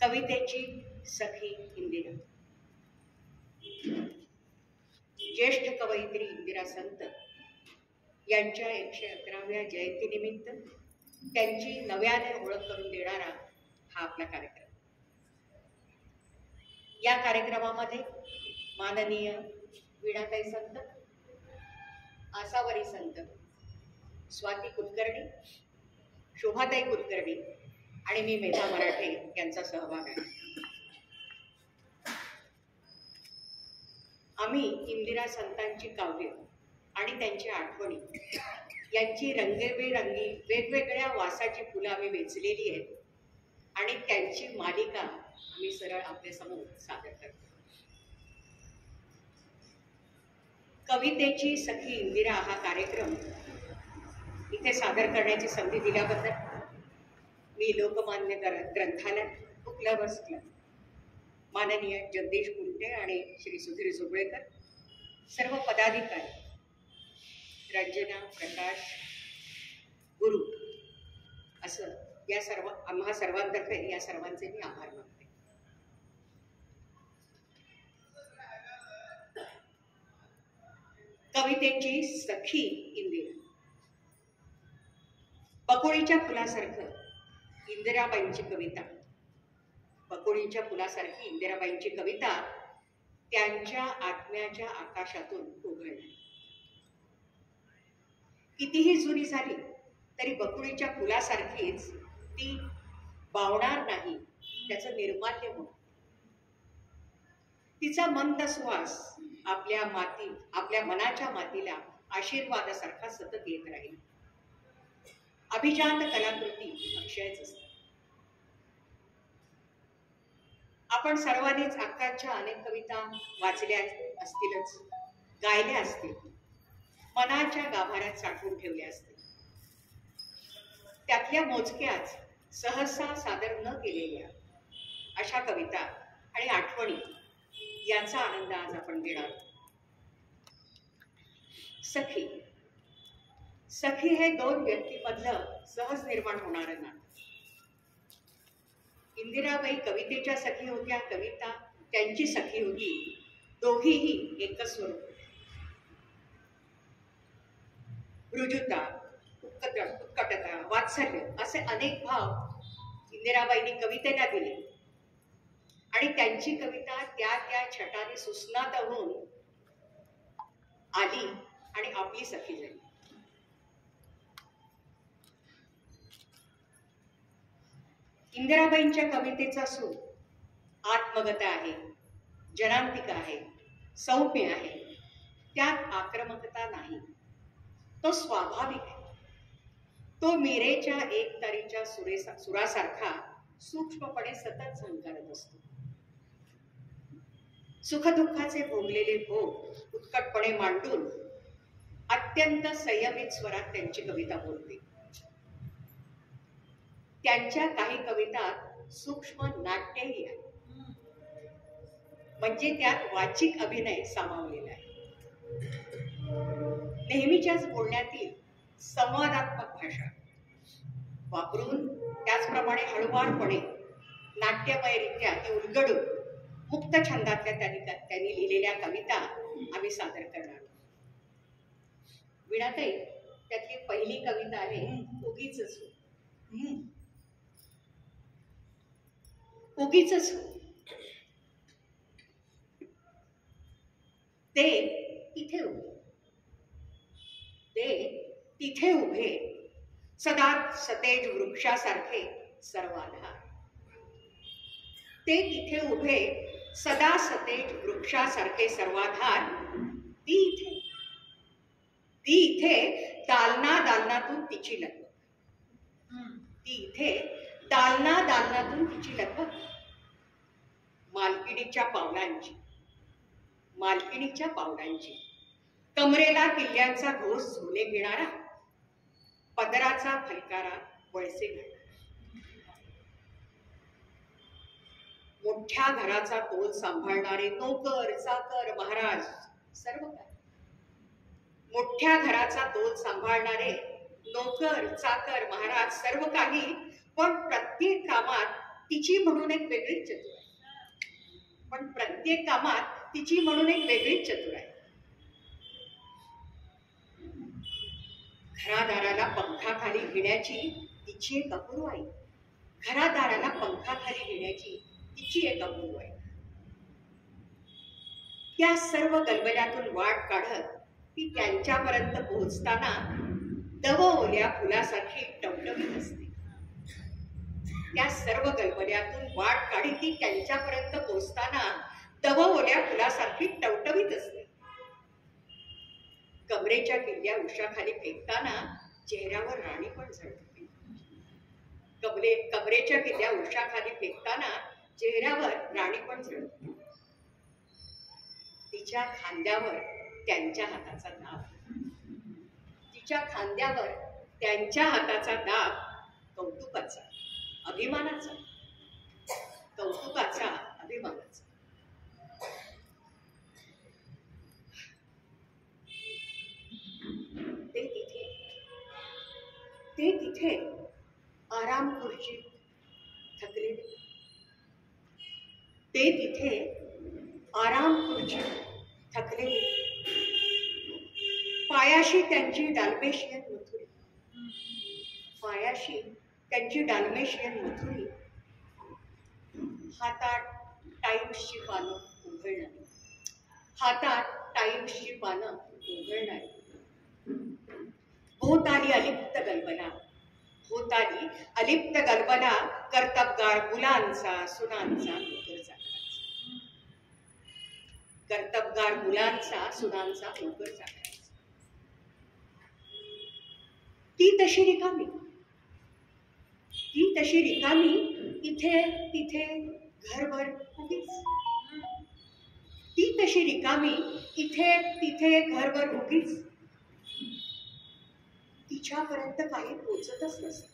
कवितेची सखी इंदिरा. ज्येष्ठ कवयित्री इंदिरा संत यांच्या 111व्या जयंतीनिमित्त त्यांची नव्याने ओळख करून देणारा हा आपला कार्यक्रम. या कार्यक्रमामध्ये माननीय वीणाताई संत, आसावरी संत, स्वाती कुलकर्णी, शोभाताई कुलकर्णी आणि मी मेधा मराठे यांचा सहभाग आहे. आम्ही इंदिरा संतांची काव्य आणि त्यांच्या आठवणी यांची रंगेबेरंगी वेगवेगळ्या वासाची फुलं आम्ही वेचलेली आहेत आणि त्यांची मालिका आम्ही सरळ आपल्यासमोर सादर करतो. कवितेची सखी इंदिरा हा कार्यक्रम इथे सादर करण्याची संधी दिल्याबद्दल मी लोकमान्य ग्रंथालय, बुक लव्हर्स क्लब, माननीय जगदीश कुंटे आणि श्री सुधीर जोगळेकर, सर्व पदाधिकारी, रंजना, प्रकाश, गुरु, असं या सर्व आम्हा सर्वांतर्फे या सर्वांचे मी आभार मानते. कवितेची सखी इंदिरा. बकोळीच्या फुलासारखं इंदिराबाईंची कविता, बकोळीच्या फुलासारखी इंदिराबाईंची कविता त्यांच्या आत्म्याच्या आकाशातून उघडली. कितीही जुनी झाली तरी बकुळीच्या फुलासारखीच ती बावणार नाही, त्याचं निर्माल्य होणार. तिचा मंद सुवास आपल्या मनाच्या मातीला आशीर्वादासारखा सतत येत राहील. अभिजात कलाकृती अक्षयच असते. आपण सर्वांनीच अक्कांच्या अनेक कविता वाचल्या असतीलच, गायल्या असतील, मनाच्या गाभाऱ्यात साठवून ठेवल्या असतील. त्यातल्या मोजक्याच सहसा सादर न केलेल्या अशा कविता आणि आठवणी याचा आनंद आज आपण घेणार. सखी. सखी हे दोन व्यक्तीमधलं सहज निर्माण होणारं नातं. इंदिराबाई कवितेच्या सखी होत्या, कविता त्यांची सखी होती. दोघीही एकच स्वरूप. रुजुता, उत्कटता, वात्सल्य असे अनेक भाव इंदिराबाईंनी कवितेला दिले आणि त्यांची कविता त्या छटाने सुस्नात होऊन आली आणि आपली सखी झाली. इंदिराबाईंच्या कवितेचा सूर आत्मगता आहे, जनांतिका आहे, सौम्य आहे. त्यात आक्रमकता नाही. तो स्वाभाविक आहे. तो मीरेच्या एक तारीच्या सुरासारखा सूक्ष्मपणे सतत झंकारत असतो. सुखदुःखाचे भोगलेले भोग उत्कटपणे मांडून अत्यंत संयमित स्वरात त्यांची कविता बोलते. त्यांच्या काही कवितांत सूक्ष्म नाट्यही आहे, म्हणजे त्यात वाचिक अभिनय सामावलेला आहे. नेहमीच्याच बोलण्यातील संवादात्मक भाषा वापरून त्याचप्रमाणे हळुवारपणे नाट्यमयरित्या ती उलगडून मुक्त छंदातल्या त्यांनी लिहिलेल्या कविता आम्ही सादर करणार. वीणाताई, त्यातली पहिली कविता आहे उगीच हो. उगीच हो. ते इथे उभे, ते तिथे उभे, सदा सतेज वृक्षासारखे सर्वाधार. ते तिथे उभे, सदा सतेज वृक्षासारखे सर्वाधार. ती इथे दालनातून तिची लगबग. ती इथे दालनातून तिची लगबग. मालकिणीच्या पावलांची कमरेला किल्ल्यांचा घोष झोले घेणारा, पदराचा फलकारा वळसे घालणारा, मोठ्या घराचा तोल सांभाळणारे नोकर चाकर महाराज सर्व काही. मोठ्या घराचा तोल सांभाळणारे नोकर चाकर महाराज सर्व काही, पण प्रत्येक कामात तिची म्हणून एक वेगळीच चतुर आहे. पण प्रत्येक कामात तिची म्हणून एक वेगळीच चतुर आहे. घरादाराला पंखाखाली घेण्याची तिची एक अपूर्व आहे. घरादाराला पंखाखाली घेण्याची तिची एक अपूर्व आहे. त्या सर्व गलबल्यातून वाट काढत ती त्यांच्यापर्यंत पोहोचताना दवओल्या फुलासारखी टवटवीत असते. त्या सर्व गलबल्यातून वाट काढी ती त्यांच्यापर्यंत पोहोचताना दवओल्या फुलासारखी टवटवीत असते. कमरेच्या किल्ल्या उशाखाली फेकताना चेहऱ्यावर राणी पण झळकते. कमरेच्या किल्ल्या उशाखाली फेकताना चेहऱ्यावर राणी पण झळकते. तिच्या खांद्यावर त्यांच्या हाताचा दाब, तिच्या खांद्यावर त्यांच्या हाताचा दाब कौतुकाचा, अभिमानाचा, कौतुकाचा, अभिमानाचा. ते तिथे आराम खुर्चीत थकलेले, ते तिथे आराम खुर्चीत थकलेले. पायाशी त्यांची डाल्मेशियन मथुरी, पायाशी त्यांची डाल्मेशियन मथुरी, हातात टाइम्सची पानं उघडणारी, हातात टाइम्सची पानं उघडणारी. होताली अलिप्त गलबला, होताली अलिप्त गलबला, कर्तबगार मुलांचा सुनांचा नोकर चाकरांचा, कर्तबगार मुलांचा सुनांचा नोकर चाकरांचा. ती तशी रिकामी, ती तशी रिकामी, इथे तिथे घरभर उगीच. ती तशी रिकामी, इथे तिथे घरभर उगीच. तिच्यापर्यंत काही पोचतच नसतं,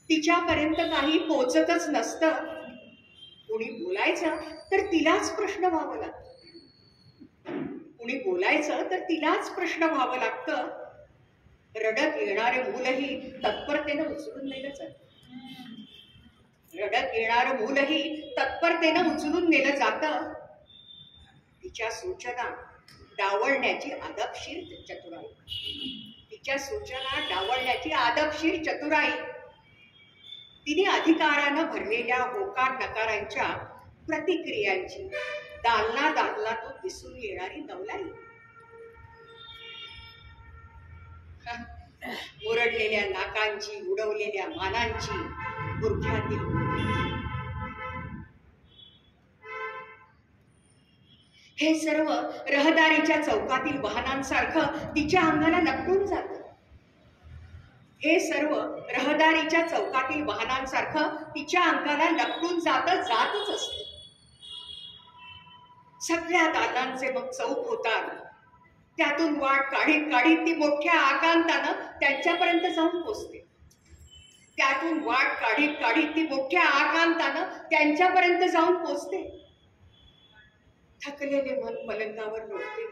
तिच्यापर्यंत काही पोचतच नसतं. कुणी बोलायचं तर तिलाच प्रश्न व्हावं लागतं, कुणी बोलायचं तर तिलाच प्रश्न व्हावं लागतं. रडत येणारे मूलही तत्परतेनं उचलून नेलं जातं, रडत येणारं मूलही तत्परतेनं उचलून नेलं जातं. तिच्या सूचना डावलण्याची आदबशीर चतुराई, तिच्या सूचना डावलण्याची आदबशीर चतुराई. तिने अधिकारानं भरलेल्या होकार नकारांच्या प्रतिक्रियांची दालनादालनातून दिसून येणारी नवलाई, मुरडलेल्या नाकांची, उडवलेल्या मानांची, गुडघ्यातील हे सर्व रहदारीच्या चौकातील वाहनांसारखं तिच्या अंगाला लपटून जातं. हे सर्व रहदारीच्या चौकातील वाहनांसारखं तिच्या अंगाला लपटून जातच असतं. सगळ्या दालनांचे मग चौक होतात. त्यातून वाट काढीत काढीत ती मोठ्या आकांतानं त्यांच्यापर्यंत जाऊन पोचते. त्यातून वाट काढीत काढीत ती मोठ्या आकांतानं त्यांच्यापर्यंत जाऊन पोचते. थकलेले मन पलंगावर लोटते,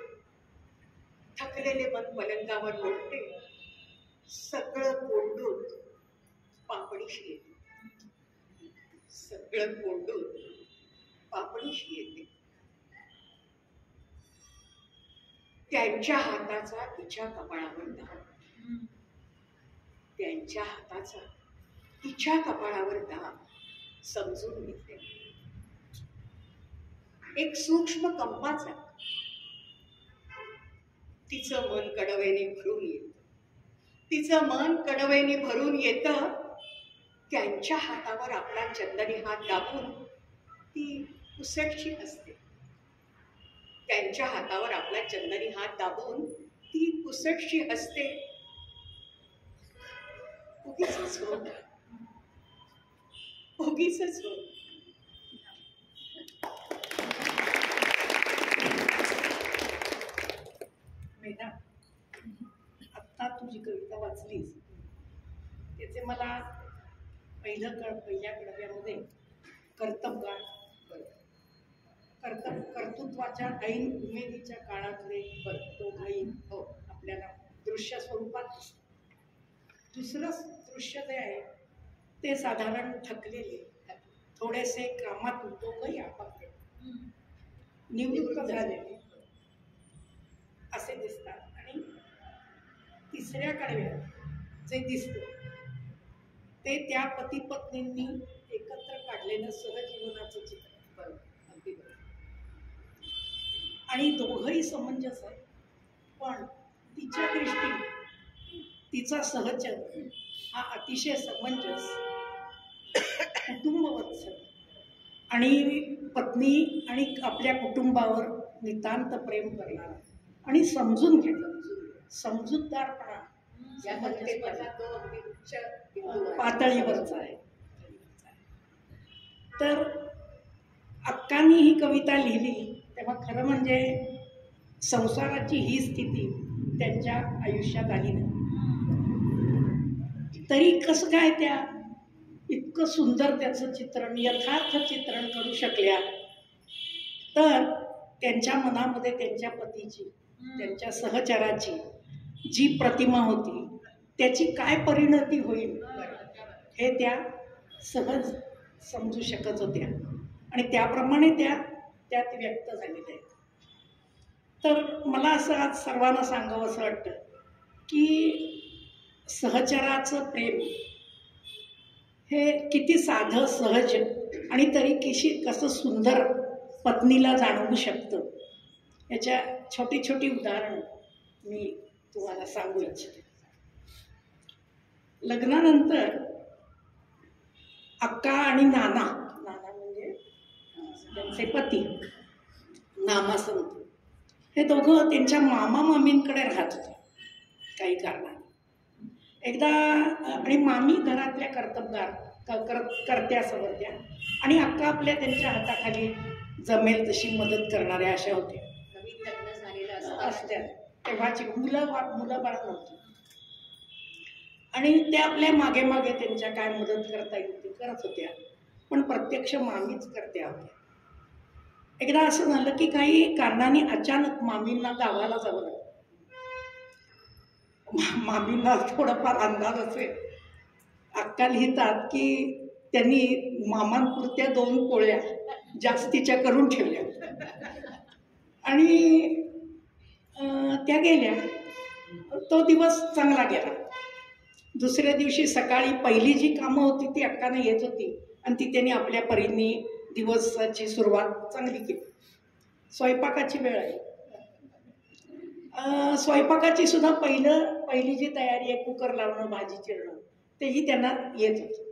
थकलेले मन पलंगावर लोटते. सगळं कोंडून पापणीशी येते, सगळं कोंडून पापणीशी येते. त्यांच्या हाताचा तिच्या कपाळावर दाब, त्यांच्या हाताचा तिच्या कपाळावर दाब समजून घेते. एक सूक्ष्म कंपाचा तिचं मन कडवेने भरून येतं, तिचं मन कडवेने भरून येतं. त्यांच्या हातावर आपला चंदनी हात दाबून ती पुसटशी असते, त्यांच्या हातावर आपला चंदनी हात दाबून ती पुसटशी असते. उगीचच हो, उगीचच हो. मेधा, आत्ता तुझी कविता वाचलीस त्याचे मला पहिल्या कडव्यामध्ये कर्तबगार, कर्तृत्वाच्या ऐन उमेदीच्या काळातले तो घाईन आपल्याला दृश्य स्वरूपात दुसरं दृश्य जे आहे ते साधारण थकलेले, थोडेसे कामात दोघंही आपापले निवृत्त झालेले असे दिसतात. आणि तिसऱ्या कडव्यात जे दिसतं ते त्या पती पत्नींनी एकत्र काढलेलं सहजीवनाचं चित्र. अगदी बरोबर. आणि दोघंही समंजस आहे, पण तिच्या दृष्टीने तिचा सहचर हा अतिशय समंजस, कुटुंबवत्सल आणि पत्नी आणि आपल्या कुटुंबावर नितांत प्रेम करणारा आणि समजून घेतो, समजूतदारपणा यामध्ये माझा तो अगदी उच्च बिंदू आहे. पातळीवरचा आहे. तर अक्कांनी ही कविता लिहिली तेव्हा खरं म्हणजे संसाराची ही स्थिती त्यांच्या आयुष्यात आली नाही. तरी कसं काय त्या इतकं सुंदर त्याचं चित्रण, यथार्थ चित्रण करू शकल्या? तर त्यांच्या मनामध्ये त्यांच्या पतीची, त्यांच्या सहचराची जी प्रतिमा होती त्याची काय परिणती होईल हे त्या सहज समजू शकत होत्या आणि त्याप्रमाणे त्या त्यात व्यक्त झालेल्या आहेत. तर मला असं आज सर्वांना सांगावं असं वाटतं की सहचराचं प्रेम हे किती साधं, सहज आणि तरी कसं सुंदर पत्नीला जाणवू शकतं, याच्या छोटी छोटी उदाहरणं मी तुम्हाला सांगू इच्छिते. लग्नानंतर अक्का आणि नाना म्हणजे त्यांचे पती नामासंत, हे दोघं त्यांच्या मामा मामींकडे राहत होते काही कारणाने. एकदा आणि मामी घरातल्या कर्त्या समजत्या आणि अक्का आपल्या त्यांच्या हाताखाली जमेल तशी मदत करणाऱ्या अशा होत्या. नवीन लग्न झालेलं असत्या तेव्हाची मुलं बाळ नव्हती आणि त्या आपल्या मागे मागे त्यांच्या काय मदत करता येईल ते करत होत्या, पण प्रत्यक्ष मामीच करत्या होत्या. एकदा असं झालं की काही कारणाने अचानक मामींना गावाला जावं लागलं. मामींना थोडाफार अंदाज असेल. अक्का लिहितात की त्यांनी मामांपुरत्या 2 पोळ्या जास्तीच्या करून ठेवल्या आणि त्या गेल्या. तो दिवस चांगला गेला. दुसऱ्या दिवशी सकाळी पहिली जी कामं होती ती अक्काने येत होती आणि ती त्यांनी आपल्या परीने दिवसाची सुरुवात चांगली केली. स्वयंपाकाची वेळ आहे. स्वयंपाकाची सुद्धा पहिली जी तयारी आहे, कुकर लावणं, भाजी चिरणं, तेही त्यांना येत होतं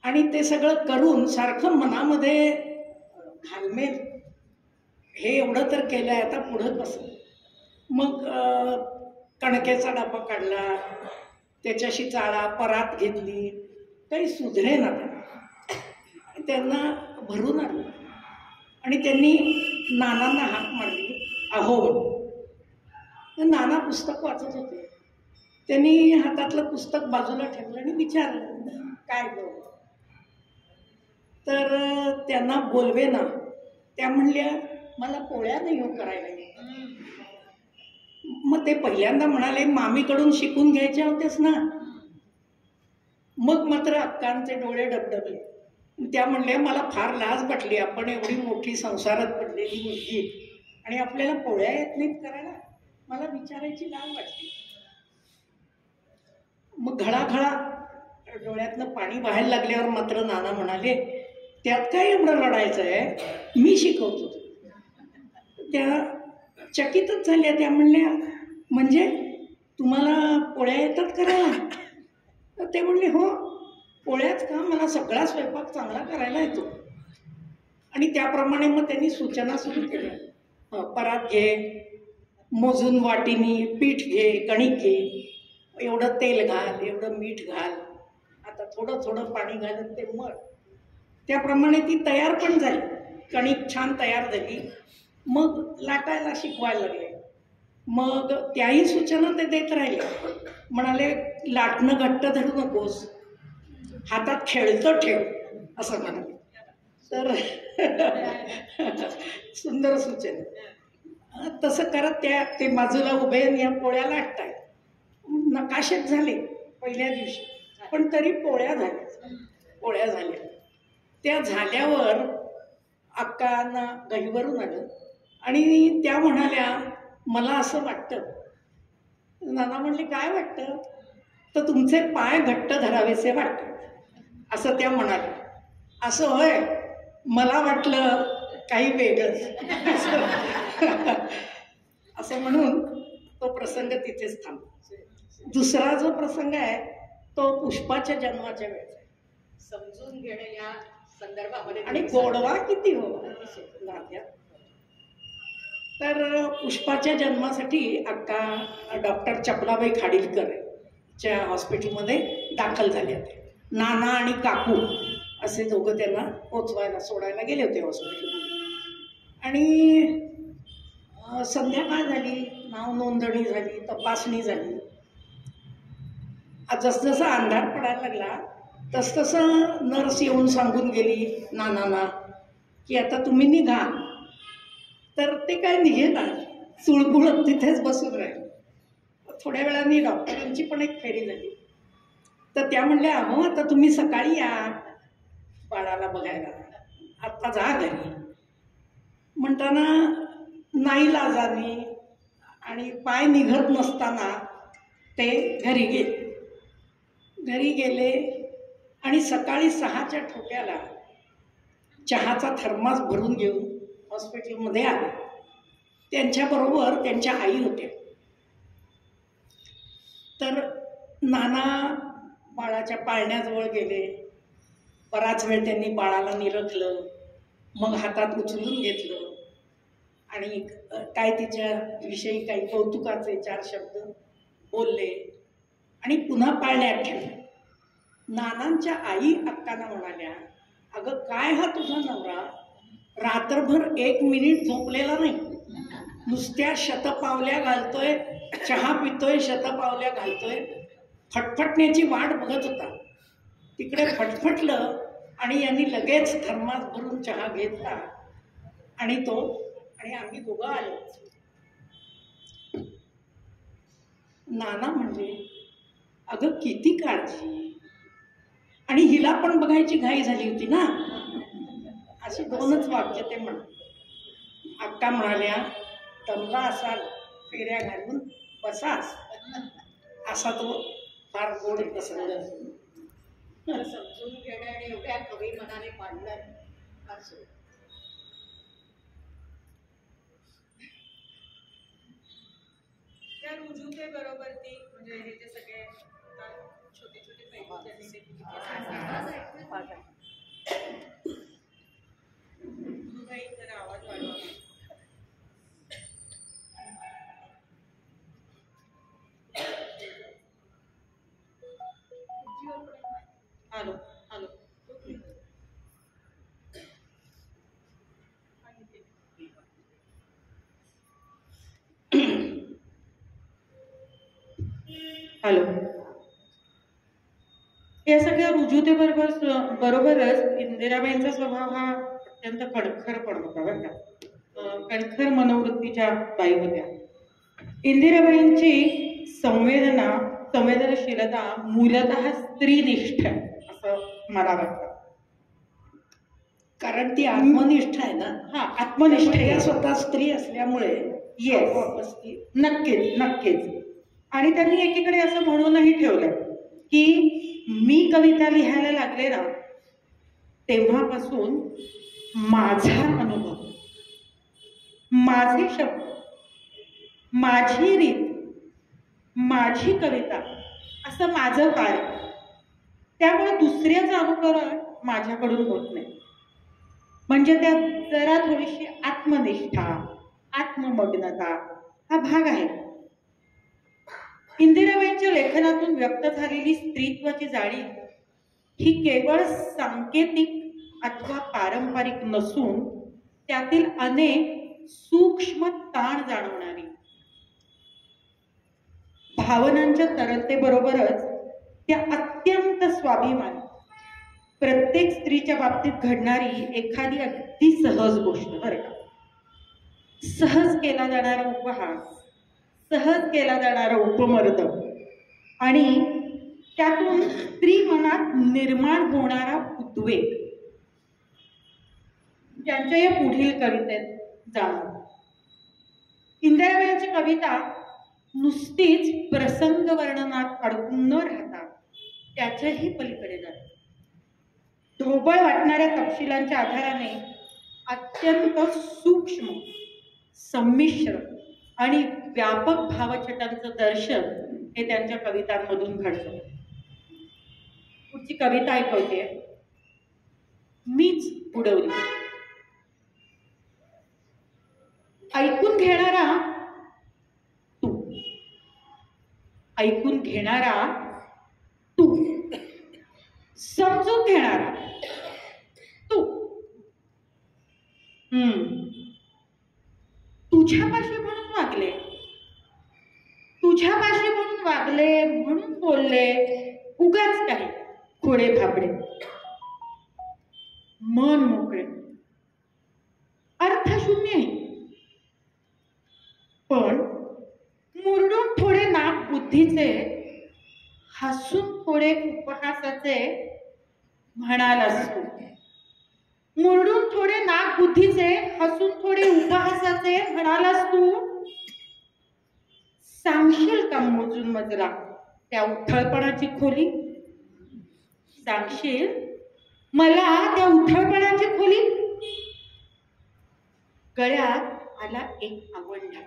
आणि ते सगळं करून सारखं मनामध्ये घालमेल, हे एवढं तर केलं आहे, आता पुढं कसं. मग कणकेचा डबा काढला, त्याच्याशी चाळा परात घेतली, काही सुधरे ना त्यांना भरून आणलं आणि त्यांनी नानांना हाक मारली, अहो. नाना पुस्तक वाचत होते. त्यांनी हातातलं पुस्तक बाजूला ठेवलं आणि विचारलं, काय गं? तर त्यांना बोलवे ना. त्या म्हणल्या, मला पोळ्या नाही हो करायला. मग ते पहिल्यांदा म्हणाले, मामीकडून शिकून घ्यायच्या होत्यास ना. मग मात्र अक्कांचे डोळे डबडबले. त्या म्हणल्या, मला फार लाज वाटली, आपण एवढी मोठी संसारात पडलेली मुलगी आणि आपल्याला पोळ्या येत नाहीत करायला, मला विचारायची लाज वाटली. मग घळाघळा डोळ्यातनं पाणी व्हायला लागल्यावर मात्र नाना म्हणाले, त्यात काय एवढं रडायचं आहे, मी शिकवतो. त्या चकितच झाल्या. त्या म्हणल्या, म्हणजे तुम्हाला पोळ्या येतात करायला? तर ते म्हणले, हो, पोळ्याच का, मला सगळा स्वयंपाक चांगला करायला येतो. आणि त्याप्रमाणे मग त्यांनी सूचना सुरू केल्या, परात घे, मोजून वाटीनी पीठ घे, कणिक घे, एवढं तेल घाल, एवढं मीठ घाल, आता थोडं थोडं पाणी घालत ते मळ. त्याप्रमाणे ती तयार पण झाली, कणिक छान तयार झाली. मग लाटायला शिकवायला लागले. मग त्याही सूचना ते देत राहिले. म्हणाले, लाटणं घट्ट धरू नकोस, हातात खेळतं ठेव, असं म्हणाले. तर सुंदर सूचना. तसं करत ते बाजूला उभे या पोळ्या लाटतायत. नकाशेत झाले पहिल्या दिवशी. पण तरी पोळ्या झाल्या. त्या झाल्यावर अक्कांना गहीवरून आलं आणि त्या म्हणाल्या, मला असं वाटतं. नाना म्हणले, काय वाटतं? तर तुमचे पाय घट्ट धरावेसे वाटतात असं त्या म्हणाल्या. असं होय, मला वाटलं काही वेगळंच असं म्हणून तो प्रसंग तिथेच थांबला. दुसरा जो प्रसंग आहे तो पुष्पाच्या जन्माच्या वेळेस आहे. समजून घेणं या संदर्भामध्ये आणि गोडवा किती हो नात्यात. तर पुष्पाच्या जन्मासाठी अक्का डॉक्टर चपलाबाई खाडीलकर च्या हॉस्पिटलमध्ये दाखल झाले होते. नाना आणि काकू असे दोघं त्यांना पोचवायला सोडायला गेले होते हॉस्पिटलमध्ये. आणि संध्याकाळ झाली, नाव नोंदणी झाली, तपासणी झाली. जसजसा अंधार पडायला लागला तसतसं नर्स येऊन सांगून गेली नानांना की आता तुम्ही निघा. तर ते काय निघेना, चुळबुळत तिथेच बसून राहिले. थोड्या वेळाने डॉक्टरांची पण एक फेरी झाली. तर त्या म्हणल्या, अहो आता तुम्ही सकाळी या बाळाला बघायला, आत्ता जा घरी. म्हणताना नाईलाजाने आणि पाय निघत नसताना ते घरी गेले आणि सकाळी 6च्या ठोक्याला चहाचा थर्मास भरून घेऊन हॉस्पिटलमध्ये आले. त्यांच्याबरोबर त्यांच्या आई होत्या. तर नाना बाळाच्या पाळण्याजवळ गेले. बराच वेळ त्यांनी बाळाला निरखलं, मग हातात उचलून घेतलं आणि काय तिच्याविषयी काही कौतुकाचे 4 शब्द बोलले आणि पुन्हा पाळण्यात ठेवले. नानांच्या आई अक्कांना म्हणाल्या, अगं काय हा तुझा नवरा रात्रभर 1 मिनिट झोपलेला नाही, नुसत्या शतपावल्या घालतोय, चहा पितोय, शतपावल्या घालतोय, फटफटण्याची वाट बघत होता. तिकडे फटफटलं आणि यांनी लगेच थर्मास भरून चहा घेतला आणि आम्ही दोघं आलो. नाना म्हणजे अगं किती काळजी, आणि हिला पण बघायची घाई झाली होती ना. अशी 2च वाक्य ते म्हणाले. अक्का म्हणाल्या, दमला असाल, फेऱ्या घालून बसा. असा तो फार गोड प्रसंग. समजून घेणं आणि एवढ्या कवी मनाने मांडणं फार सुरेख. त्या रुजुते बरोबर ती म्हणजे हे जे सगळे छोटे छोटे पैलू त्यांनी ते जरा आवाज वाढवा. Hello hello hello. या सगळ्या बरोबरच इंदिराबाईंचा स्वभाव हा अत्यंत कणखर पण होता बरं का. कणखर मनोवृत्तीच्या बाई होत्या. इंदिराबाईंची संवेदनशीलता मूलतः स्त्रीनिष्ठ असं मला वाटतं. कारण ती आत्मनिष्ठ आहे ना. हा, आत्मनिष्ठ या स्वतः स्त्री असल्यामुळे. येस, नक्कीच. आणि त्यांनी एकीकडे असं म्हणूनही ठेवलं की मी कविता लिहायला लागले ना तेव्हापासून माझा अनुभव, माझे शब्द, माझी रीत, माझी कविता असं माझं कार्य. त्यामुळे दुसऱ्याचं अनुकरण माझ्याकडून होत नाही. म्हणजे त्यात जरा थोडीशी आत्मनिष्ठा, आत्ममग्नता हा भाग आहे. इंदिराबाईंच्या लेखनातून व्यक्त झालेली स्त्रीत्वाची जाणीव ही केवळ सांकेतिक अथवा पारंपरिक नसून त्यातील अनेक सूक्ष्म ताण जाणवणारी, भावनांच्या तरलतेबरोबरच त्या अत्यंत स्वाभिमानी, प्रत्येक स्त्रीच्या बाबतीत घडणारी एखादी अगदी सहज गोष्ट बरं का. सहज केला जाणारा उपहास, सहज केला जाणारा उपमर्द आणि त्यातून स्त्री मनात निर्माण होणारा उद्वेग ज्यांच्या या पुढील कवितेत जाणवतो. इंदिराबाईंची कविता नुसतीच प्रसंग वर्णनात अडकून न राहता त्याच्याही पलीकडे जाते. ढोबळ वाटणाऱ्या तपशिलांच्या आधाराने अत्यंत सूक्ष्म, संमिश्र आणि व्यापक भावछटांचं दर्शन हे त्यांच्या कवितांमधून घडतं. पुढची कविता ऐकवते. मीच उडवली. ऐकून घेणारा तू, ऐकून घेणारा तू, समजून घेणारा तू. तुझ्यापाशी म्हणून वागले, तुझ्यापाशी म्हणून वागले, म्हणून बोलले, उगाच काही खोडे फाबडे. मन मोकळे, अर्थशून्यही, पण मुरडून थोडे नाक बुद्धीचे, हसून थोडे उपहासाचे म्हणालास तू. मुरडून थोडे नाक बुद्धीचे, हसून थोडे उपहासाचे म्हणालास तू. सांगशील का मोजून मजला त्या उथळपणाची खोली? सांगशील मला त्या उथळपणाची खोली? गळ्यात आला एक आवंढा,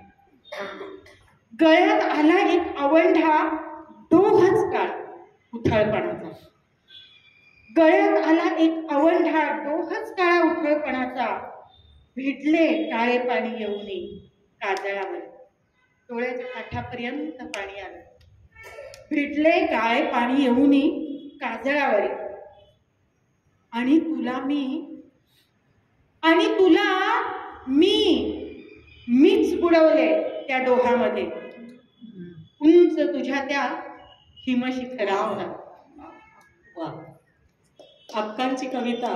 गळ्यात आला एक आवंढा, डोहच काळ उथळपणाचा. गळ्यात आला एक आवंढा, डोहच काळा उथळपणाचा. भिडले काळे पाणी येऊनी काजळावर, डोळ्याच्या काठापर्यंत पाणी आलं. भिडले काळे पाणी येऊनी काजळावर, आणि तुला मी, आणि तुला मीच बुडवले त्या डोहामध्ये, उंच तुझ्या त्या हिमशिखरावर. वा, अक्कांची कविता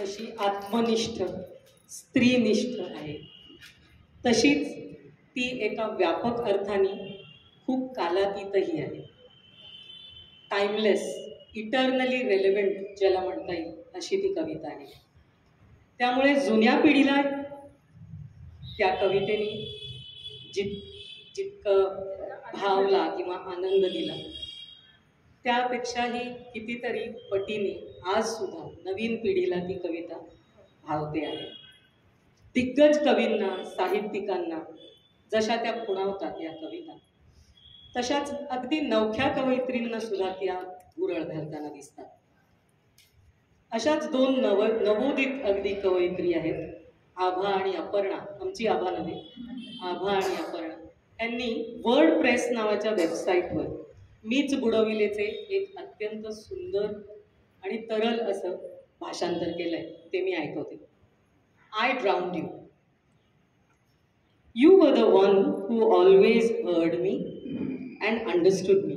अशी आत्मनिष्ठ, स्त्रीनिष्ठ आहे. तशीच ती एका व्यापक अर्थाने खूप कालातीतही आहे. टाइमलेस, इटर्नली रेलेव्हंट ज्याला म्हणता येईल अशी ती कविता आहे. त्यामुळे जुन्या पिढीला त्या कवितेने जितकं भावला किंवा आनंद दिला, त्यापेक्षाही कितीतरी पटीने आज सुद्धा नवीन पिढीला ती कविता भावते आहे. दिग्गज कवींना, साहित्यिकांना जशा त्या खुणावतात या कविता, तशाच अगदी नवख्या कवयित्रींना सुद्धा त्या भुरळ घालताना दिसतात. अशाच दोन नवोदित अगदी कवयित्री आहेत, आभा आणि अपर्णा. आमची आभा नव्हे, आभा आणि अपर्णा यांनी वर्ड प्रेस नावाच्या वेबसाईटवर मीच बुडविलेचे एक अत्यंत सुंदर आणि तरल असं भाषांतर केलंय. ते मी ऐकवते. I drowned you. You were the one who always heard me and understood me.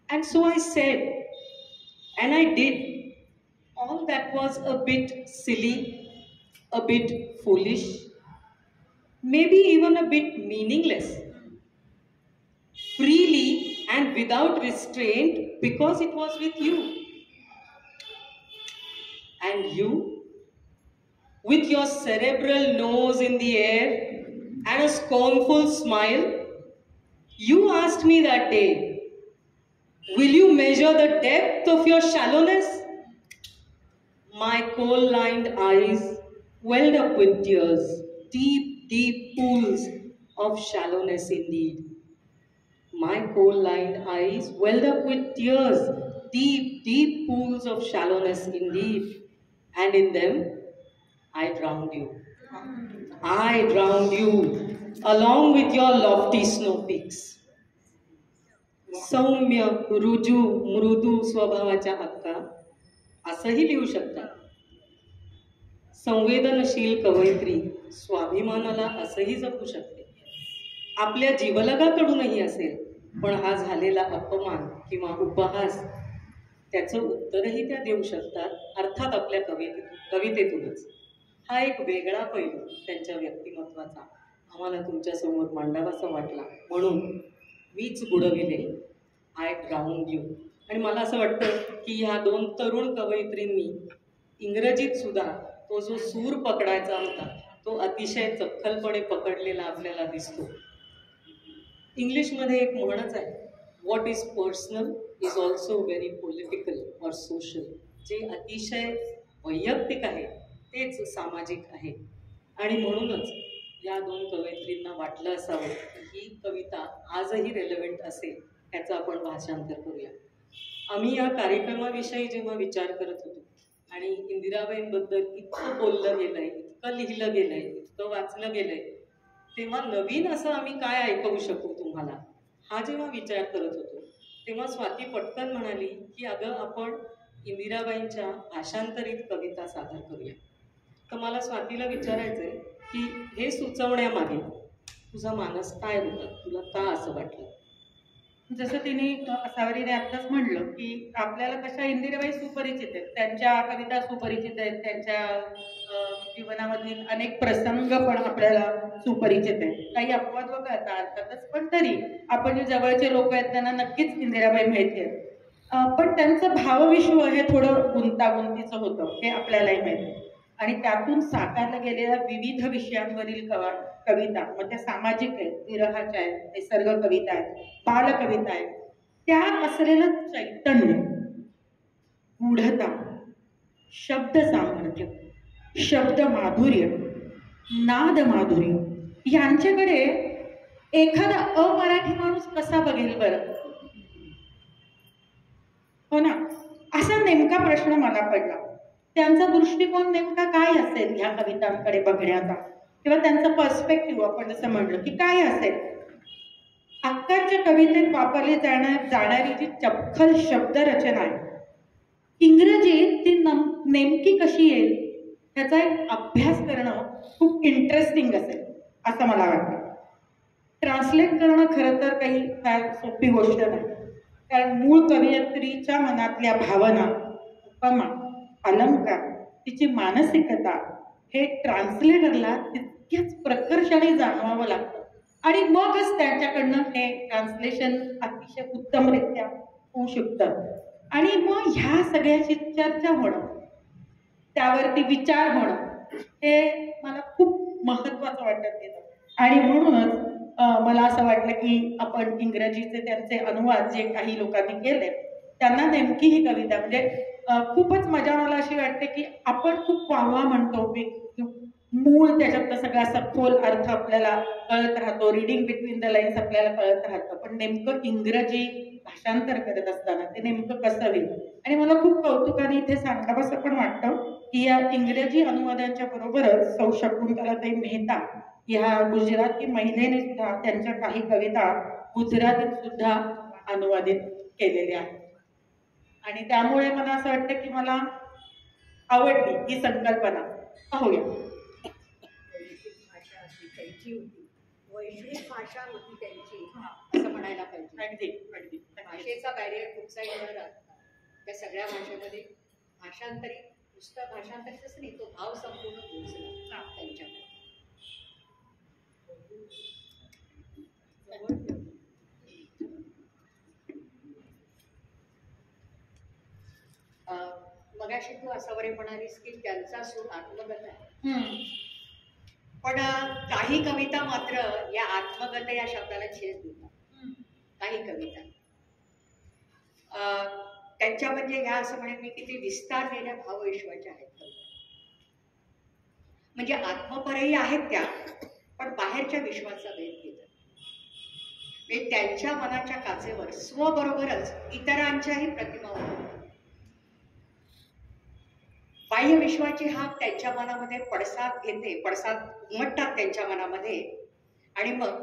And so I said, and I did, all that was a bit silly, a bit foolish, maybe even a bit meaningless, freely and without restraint, because it was with you. And you, with your cerebral nose in the air and a scornful smile, you asked me that day, will you measure the depth of your shallowness? My coal-lined eyes welled up with tears, deep, deep pools of shallowness indeed. My coal-lined eyes welled up with tears, deep, deep pools of shallowness indeed. And in them, I drowned you. I drowned you, along with your lofty snow peaks. सौम्य, रुजू, मृदू स्वभावाच्या अक्का असंही लिहू शकतात. संवेदनशील कवयित्री स्वाभिमानाला असंही जपू शकते. आपल्या जीवलगाकडूनही असेल, पण हा झालेला अपमान किंवा उपहास त्याचं उत्तरही त्या देऊ शकतात, अर्थात आपल्या कवितेतूनच. हा एक वेगळा पैलू त्यांच्या व्यक्तिमत्वाचा आम्हाला तुमच्यासमोर मांडावासा वाटला, म्हणून मीच बुडविले आय ग्राउंड यू. आणि मला असं वाटतं की ह्या दोन तरुण कवयित्रींनी इंग्रजीत सुद्धा तो जो सूर पकडायचा होता तो अतिशय चपखलपणे पकडलेला आपल्याला दिसतो. इंग्लिशमध्ये एक म्हणच आहे, what is personal is also very political or social. जे अतिशय वैयक्तिक आहे तेच सामाजिक आहे. आणि म्हणूनच या दोन कवयित्रींना वाटलं असावं की ही कविता आजही रेलेव्हंट असेल, याचं आपण भाषांतर करूया. आम्ही या कार्यक्रमाविषयी जेव्हा विचार करत होतो आणि इंदिराबाईंबद्दल इतकं बोललं गेलंय, इतकं लिहिलं गेलंय, इतकं वाचलं गेलंय, तेव्हा नवीन असं आम्ही काय ऐकवू शकू तुम्हाला, हा जेव्हा विचार करत होतो तेव्हा स्वाती पटकन म्हणाली की अगं आपण इंदिराबाईंच्या भाषांतरित कविता सादर करूया. तर मला स्वातीला विचारायचंय की हे सुचवण्यामागे तुझा मानस काय होता, तुला का असं वाटलं? जसं तिने सावरीने आत्ताच म्हणलं की आपल्याला कशा इंदिराबाई सुपरिचित आहेत, त्यांच्या कविता सुपरिचित आहेत, त्यांच्या जीवनामधील अनेक प्रसंग पण आपल्याला सुपरिचित आहेत. काही अपवाद वगळता अर्थातच, पण तरी आपण जे जवळचे लोक आहेत त्यांना नक्कीच इंदिराबाई माहिती आहेत. पण त्यांचं भावविश्व हे थोडं गुंतागुंतीचं होतं, हे आपल्यालाही माहिती. आणि त्यातून साकारल्या गेलेल्या विविध विषयांवरील कविता, मग त्या सामाजिक आहेत, विरहाच्या आहेत, निसर्ग कविता आहेत, बालकविता आहेत, त्यात असलेलं चैतन्य, गूढता, शब्द सामर्थ्य, शब्द माधुर्य, नाद माधुर्य यांच्याकडे एखादा अमराठी माणूस कसा बघेल बरं? हो ना, असा नेमका प्रश्न मला पडला. त्यांचा दृष्टिकोन नेमका काय असेल ह्या कवितांकडे बघण्याचा, किंवा त्यांचं पर्स्पेक्टिव्ह आपण जसं म्हणलं की काय असेल? अक्काच्या कवितेत वापरली जाणारी जी चपखल शब्दरचना आहे, इंग्रजीत ती नेमकी कशी येईल ह्याचा एक अभ्यास करणं खूप इंटरेस्टिंग असेल असं मला वाटतं. ट्रान्सलेट करणं खरं तर काही फार सोपी गोष्ट नाही, कारण मूळ कवयित्रीच्या मनातल्या भावना, उपमा, अलंकार, तिची मानसिकता हे ट्रान्सलेटरला तितक्याच प्रकर्षाने जाणवावं लागतं. आणि मगच त्यांच्याकडनं हे ट्रान्सलेशन अतिशय उत्तमरित्या होऊ शकतं. आणि मग ह्या सगळ्याची चर्चा होणं, त्यावरती विचार होणं, हे मला खूप महत्त्वाचं वाटत गेलं. आणि म्हणूनच मला असं वाटलं की आपण इंग्रजीचे त्यांचे अनुवाद जे काही लोकांनी केले त्यांना नेमकी ही कविता म्हणजे खूपच मजा मला अशी वाटते की आपण खूप वाहवा म्हणतो, मूळ त्याच्यातला सगळा सखोल अर्थ आपल्याला कळत राहतो, रिडिंग बिटवीन द लाईन्स आपल्याला कळत राहतं, पण नेमकं इंग्रजी भाषांतर करत असताना ते नेमकं कसं होईल. आणि मला खूप कौतुकाने इथे सांगावंसं पण वाटतं की या इंग्रजी अनुवादांच्या बरोबरच सौ शकुंतलाताई मेहता ह्या गुजराती महिलेने सुद्धा त्यांच्या काही कविता गुजरातीत सुद्धा अनुवादित केलेल्या आहेत. आणि त्यामुळे मला असं वाटतं की मला आवडली ही संकल्पना. पाहूया. भाषा होती त्यांची, होती वैश्विक भाषा होती त्यांची असं म्हणायला पाहिजे. अगदी अगदी भाषेचा बॅरियर खूपसा येणार त्या सगळ्या भाषेमध्ये भाषांतरित, नुसतं भाषांतरितच नाही, तो भाव संपूर्ण पोहोचला त्यांच्याकडे. मगाशी तू असावरे म्हणालीस की त्यांचा सूर आत्मगत आहे, पण काही कविता मात्र या आत्मगत या शब्दाला छेद देतात. काही कविता त्यांच्या म्हणजे ह्या असं म्हणेन मी की ते विस्तारलेल्या भावविश्वाच्या आहेत कविता. म्हणजे आत्मपरही आहेत त्या, पण बाहेरच्या विश्वाचा भेद घेतात. म्हणजे त्यांच्या मनाच्या काचेवर स्वबरोबरच इतरांच्याही प्रतिमा उभ्या. बाह्य विश्वाची हाक त्यांच्या मनामध्ये पडसाद घेते, पडसाद उमटतात त्यांच्या मनामध्ये, आणि मग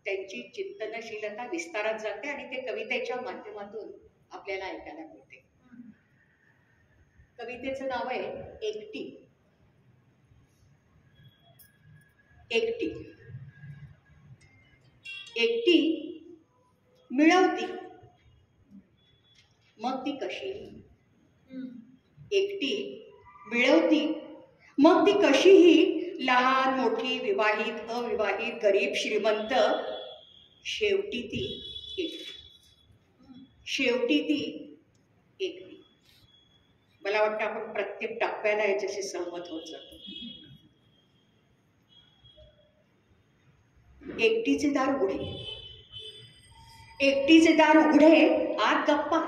त्यांची चिंतनशीलता विस्तारात जाते आणि ते कवितेच्या माध्यमातून आपल्याला ऐकायला मिळते. कवितेचं नाव आहे एकटी. एकटी एकटी मिळवती मग ती कशी. एकटी मिळवती मग ती कशीही, लहान मोठी, विवाहित अविवाहित, गरीब श्रीमंत, शेवटी ती एकटी. शेवटी ती एकटी. मला वाटतं आपण प्रत्येक टप्प्याला याच्याशी सहमत होत जातो. एकटीचे दार उघडे, एकटीचे दार उघडे, आत गप्पा.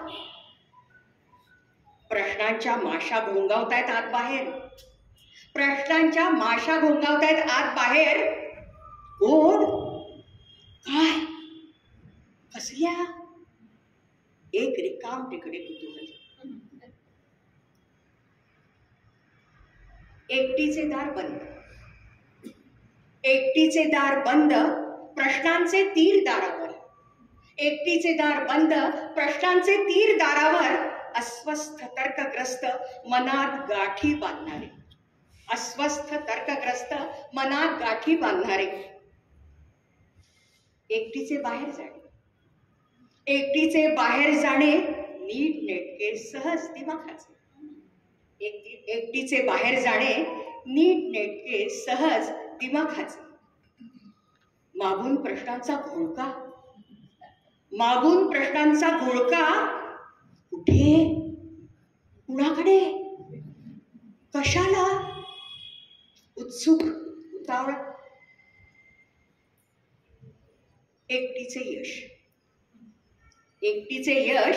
प्रश्नांच्या माशा घोंगावतायत आत बाहेर, प्रश्नांच्या माशा घोंगावतायत आत बाहेर. कोण, काय, कसल्या? एक रिकाम टेकडे कुतूहल. एकटीचे दार बंद, एकटीचे दार बंद, प्रश्नांचे तीर दारावर. एकटीचे दार बंद, प्रश्नांचे तीर दारावर. अस्वस्थ तर्कग्रस्त मनात गाठी बांधणारे, अस्वस्थ तर्कग्रस्त मनात गाठी बांधणारे. एकटीचे बाहेर जाणे, एकटीचे बाहेर जाणे, नीट नेटके सहज दिमाखाचे. एकटीचे बाहेर जाणे, नीट नेटके सहज दिमाखाचे. मागून प्रश्नांचा घोळका, मागून प्रश्नांचा घोळका. कुठे, कुणाकडे, कशाला? उत्सुक, उतावळा. एकटीचे यश, एकटीचे यश,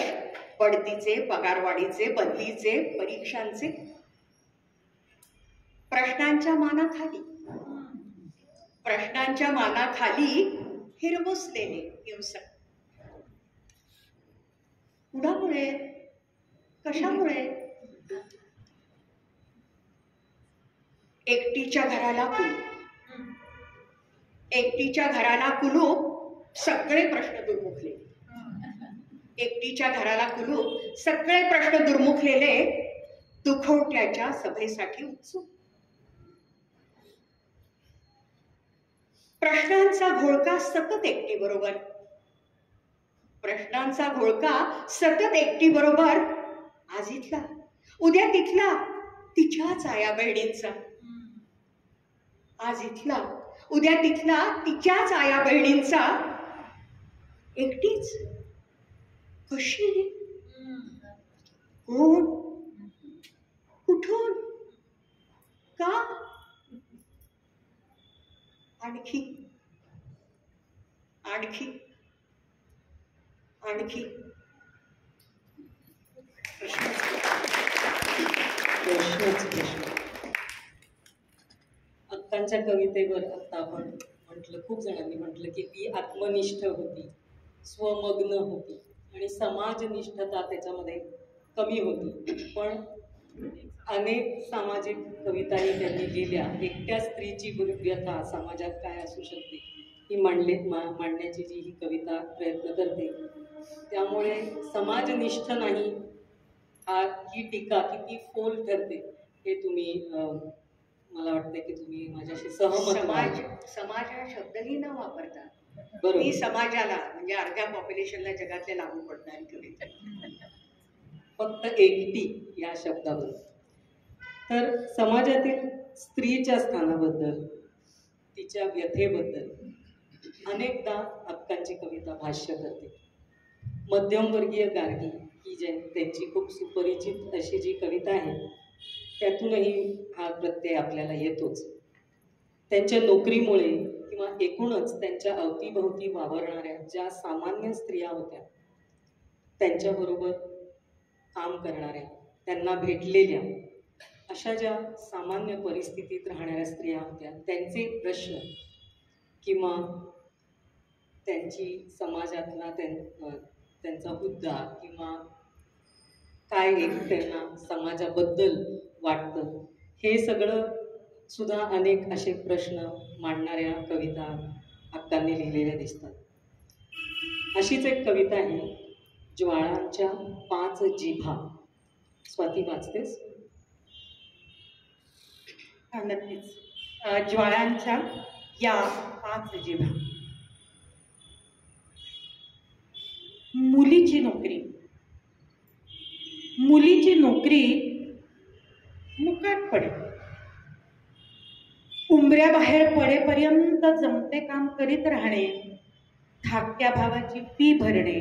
बढतीचे, पगारवाढीचे, बदलीचे, परीक्षांचे. प्रश्नांच्या मानाखाली, प्रश्नांच्या मानाखाली हिरमुसलेले हिंसक. कुणामुळे, कशामुळे? एकटीच्या घराला कुलूप, एकटीच्या घराला कुलूप, सगळे प्रश्न दुर्मुखले. एकटीच्या घराला कुलूप, सगळे प्रश्न दुर्मुखलेले. दुखवट्याच्या सभेसाठी उत्सुक. प्रश्नांचा घोळका सतत एकटी बरोबर, प्रश्नांचा घोळका सतत एकटी बरोबर. आज इथला, उद्या तिथला, तिच्याच आया बहिणींचा. आज इथला, उद्या तिथला, तिच्याच आया बहिणींचा. एकटीच, कशी, कोण, कुठून, का? आणखी, आणखी, आणखी. अक्कांच्या कवितेवर आता आपण म्हटलं, खूप जणांनी म्हटलं की ती आत्मनिष्ठ होती, स्वमग्न होती आणि समाजनिष्ठता त्याच्यामध्ये कमी होती. पण अनेक सामाजिक कविताही त्यांनी लिहिल्या. एकट्या स्त्रीची व्यथा समाजात काय असू शकते ही मांडण्याची जी ही कविता प्रयत्न करते. त्यामुळे समाजनिष्ठ नाही ही टीका किती फोल ठरते हे तुम्ही, मला वाटतं की तुम्ही माझ्याशी सहमत समाज, समाज हा शब्दही न वापरता बरोबर, मी समाजाला म्हणजे अर्ध्या पॉप्युलेशनला जगातले लागू पडणारी कविता. फक्त एकटी या शब्दावर. तर समाजातील स्त्रीच्या स्थानाबद्दल, तिच्या व्यथेबद्दल अनेकदा अक्कांची कविता भाष्य करते. मध्यमवर्गीय गार्गी ही त्यांची खूप सुपरिचित अशी जी कविता आहे त्यातूनही हा प्रत्यय आपल्याला येतोच. त्यांच्या नोकरीमुळे किंवा एकूणच त्यांच्या अवतीभोवती वावरणाऱ्या ज्या सामान्य स्त्रिया होत्या, त्यांच्याबरोबर काम करणाऱ्या, त्यांना भेटलेल्या अशा ज्या सामान्य परिस्थितीत राहणाऱ्या स्त्रिया होत्या, त्यांचे प्रश्न किंवा त्यांची समाजातला त्यांचा मुद्दा किंवा काय एक त्यांना समाजाबद्दल वाटतं, हे सगळं सुद्धा अनेक असे प्रश्न मांडणाऱ्या कविता अक्कांनी लिहिलेल्या दिसतात. अशीच एक कविता आहे, ज्वाळांच्या 5 जिभा. स्वाती वाचतेस? नक्कीच. ज्वाळांच्या या 5 जिभा. मुलीची नोकरी, मुलीची नोकरी मुकाट पडे, उंबऱ्याबाहेर पडेपर्यंत जमते काम करीत राहणे, धाकट्या भावाची फी भरणे,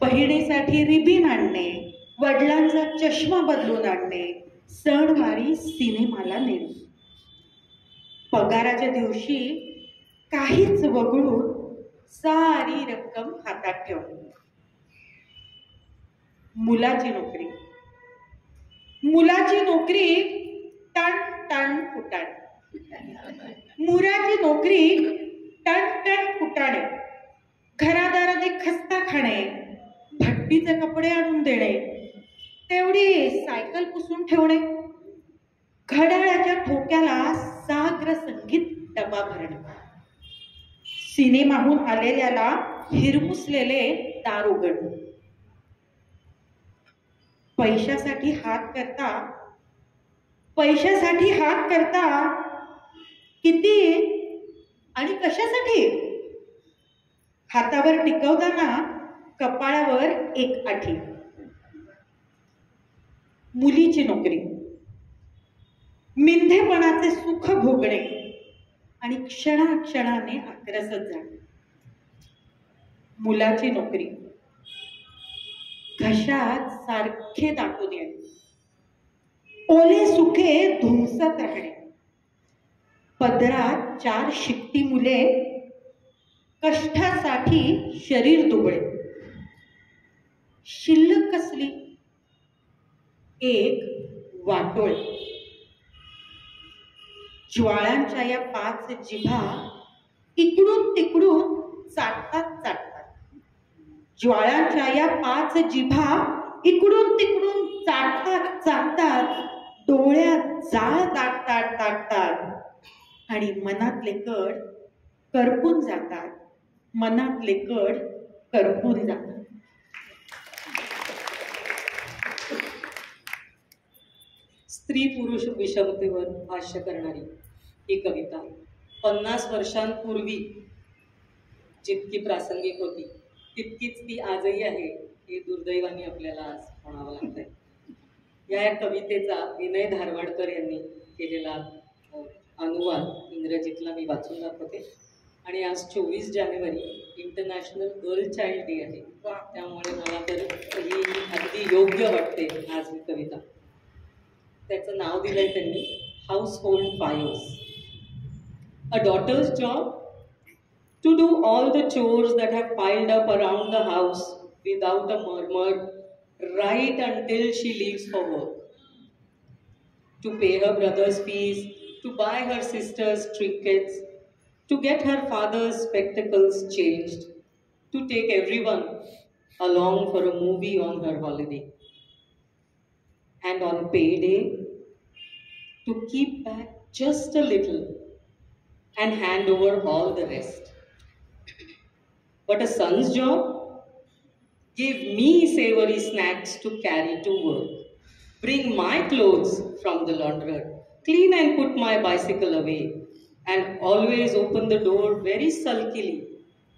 बहिणीसाठी रिबीन आणणे, वडिलांचा चष्मा बदलून आणणे, सणवारी सिनेमाला नेणे, पगाराच्या दिवशी काहीच वगळून सारी रक्कम हातात ठेवणे. मुलाची नोकरी, मुलाची नोकरी टण टण फुटाणे, मुलाची नोकरी टण टण फुटाणे, घरादाराने खस्ता खाणे, भट्टीचे कपडे आणून देणे, तेवढी सायकल पुसून ठेवणे, घड्याळाच्या ठोक्याला साग्र संगीत डबा भरणे, सिनेमाहून आलेल्याला हिरमुसलेले दार उघडणे. पैशासाठी हात करता किती आणि कशासाठी? हातावर टिकवताना कपाळावर एक आठी. मुलीची नोकरी, मिंधेपणाचे सुख भोगणे आणि क्षणाक्षणाने आक्रसत जाणे. मुलाची नोकरी, घशात सारखे दाटून येणे, ओले सुखे धुमसत राहणे, पदरात 4 शिकती मुले, कष्टासाठी शरीर दुबळे, शिल्लक कसली एक वाटोळ. ज्वाळांच्या या 5 जिभा इकडून तिकडून चाटतात, ज्वाळांच्या या 5 जिभा इकडून तिकडून चाटतात, डोळ्यात जाळ टाकतात आणि मनातले कड करपून जातात. स्त्री पुरुष विषमतेवर भाष्य करणारी ही कविता 50 वर्षांपूर्वी जितकी प्रासंगिक होती तितकीच ती आजही आहे हे दुर्दैवाने आपल्याला आज म्हणावं लागतंय. या कवितेचा विनय धारवाडकर यांनी केलेला अनुवाद इंग्रजीतला मी वाचून दाखवते. आणि आज 24 जानेवारी इंटरनॅशनल गर्ल चाइल्ड डे आहे, त्यामुळे मला तर ही अगदी योग्य वाटते आज ही कविता. त्याचं नाव दिलंय त्यांनी household fires. A daughter's job to do all the chores that have piled up around the house without a murmur right until she leaves for work. To pay her brother's fees, to buy her sister's trinkets, to get her father's spectacles changed, to take everyone along for a movie on her holiday. And on payday, to keep back just a little and hand over all the rest. But a son's job? Give me savory snacks to carry to work. Bring my clothes from the laundry. Clean and put my bicycle away. And always open the door very sulkily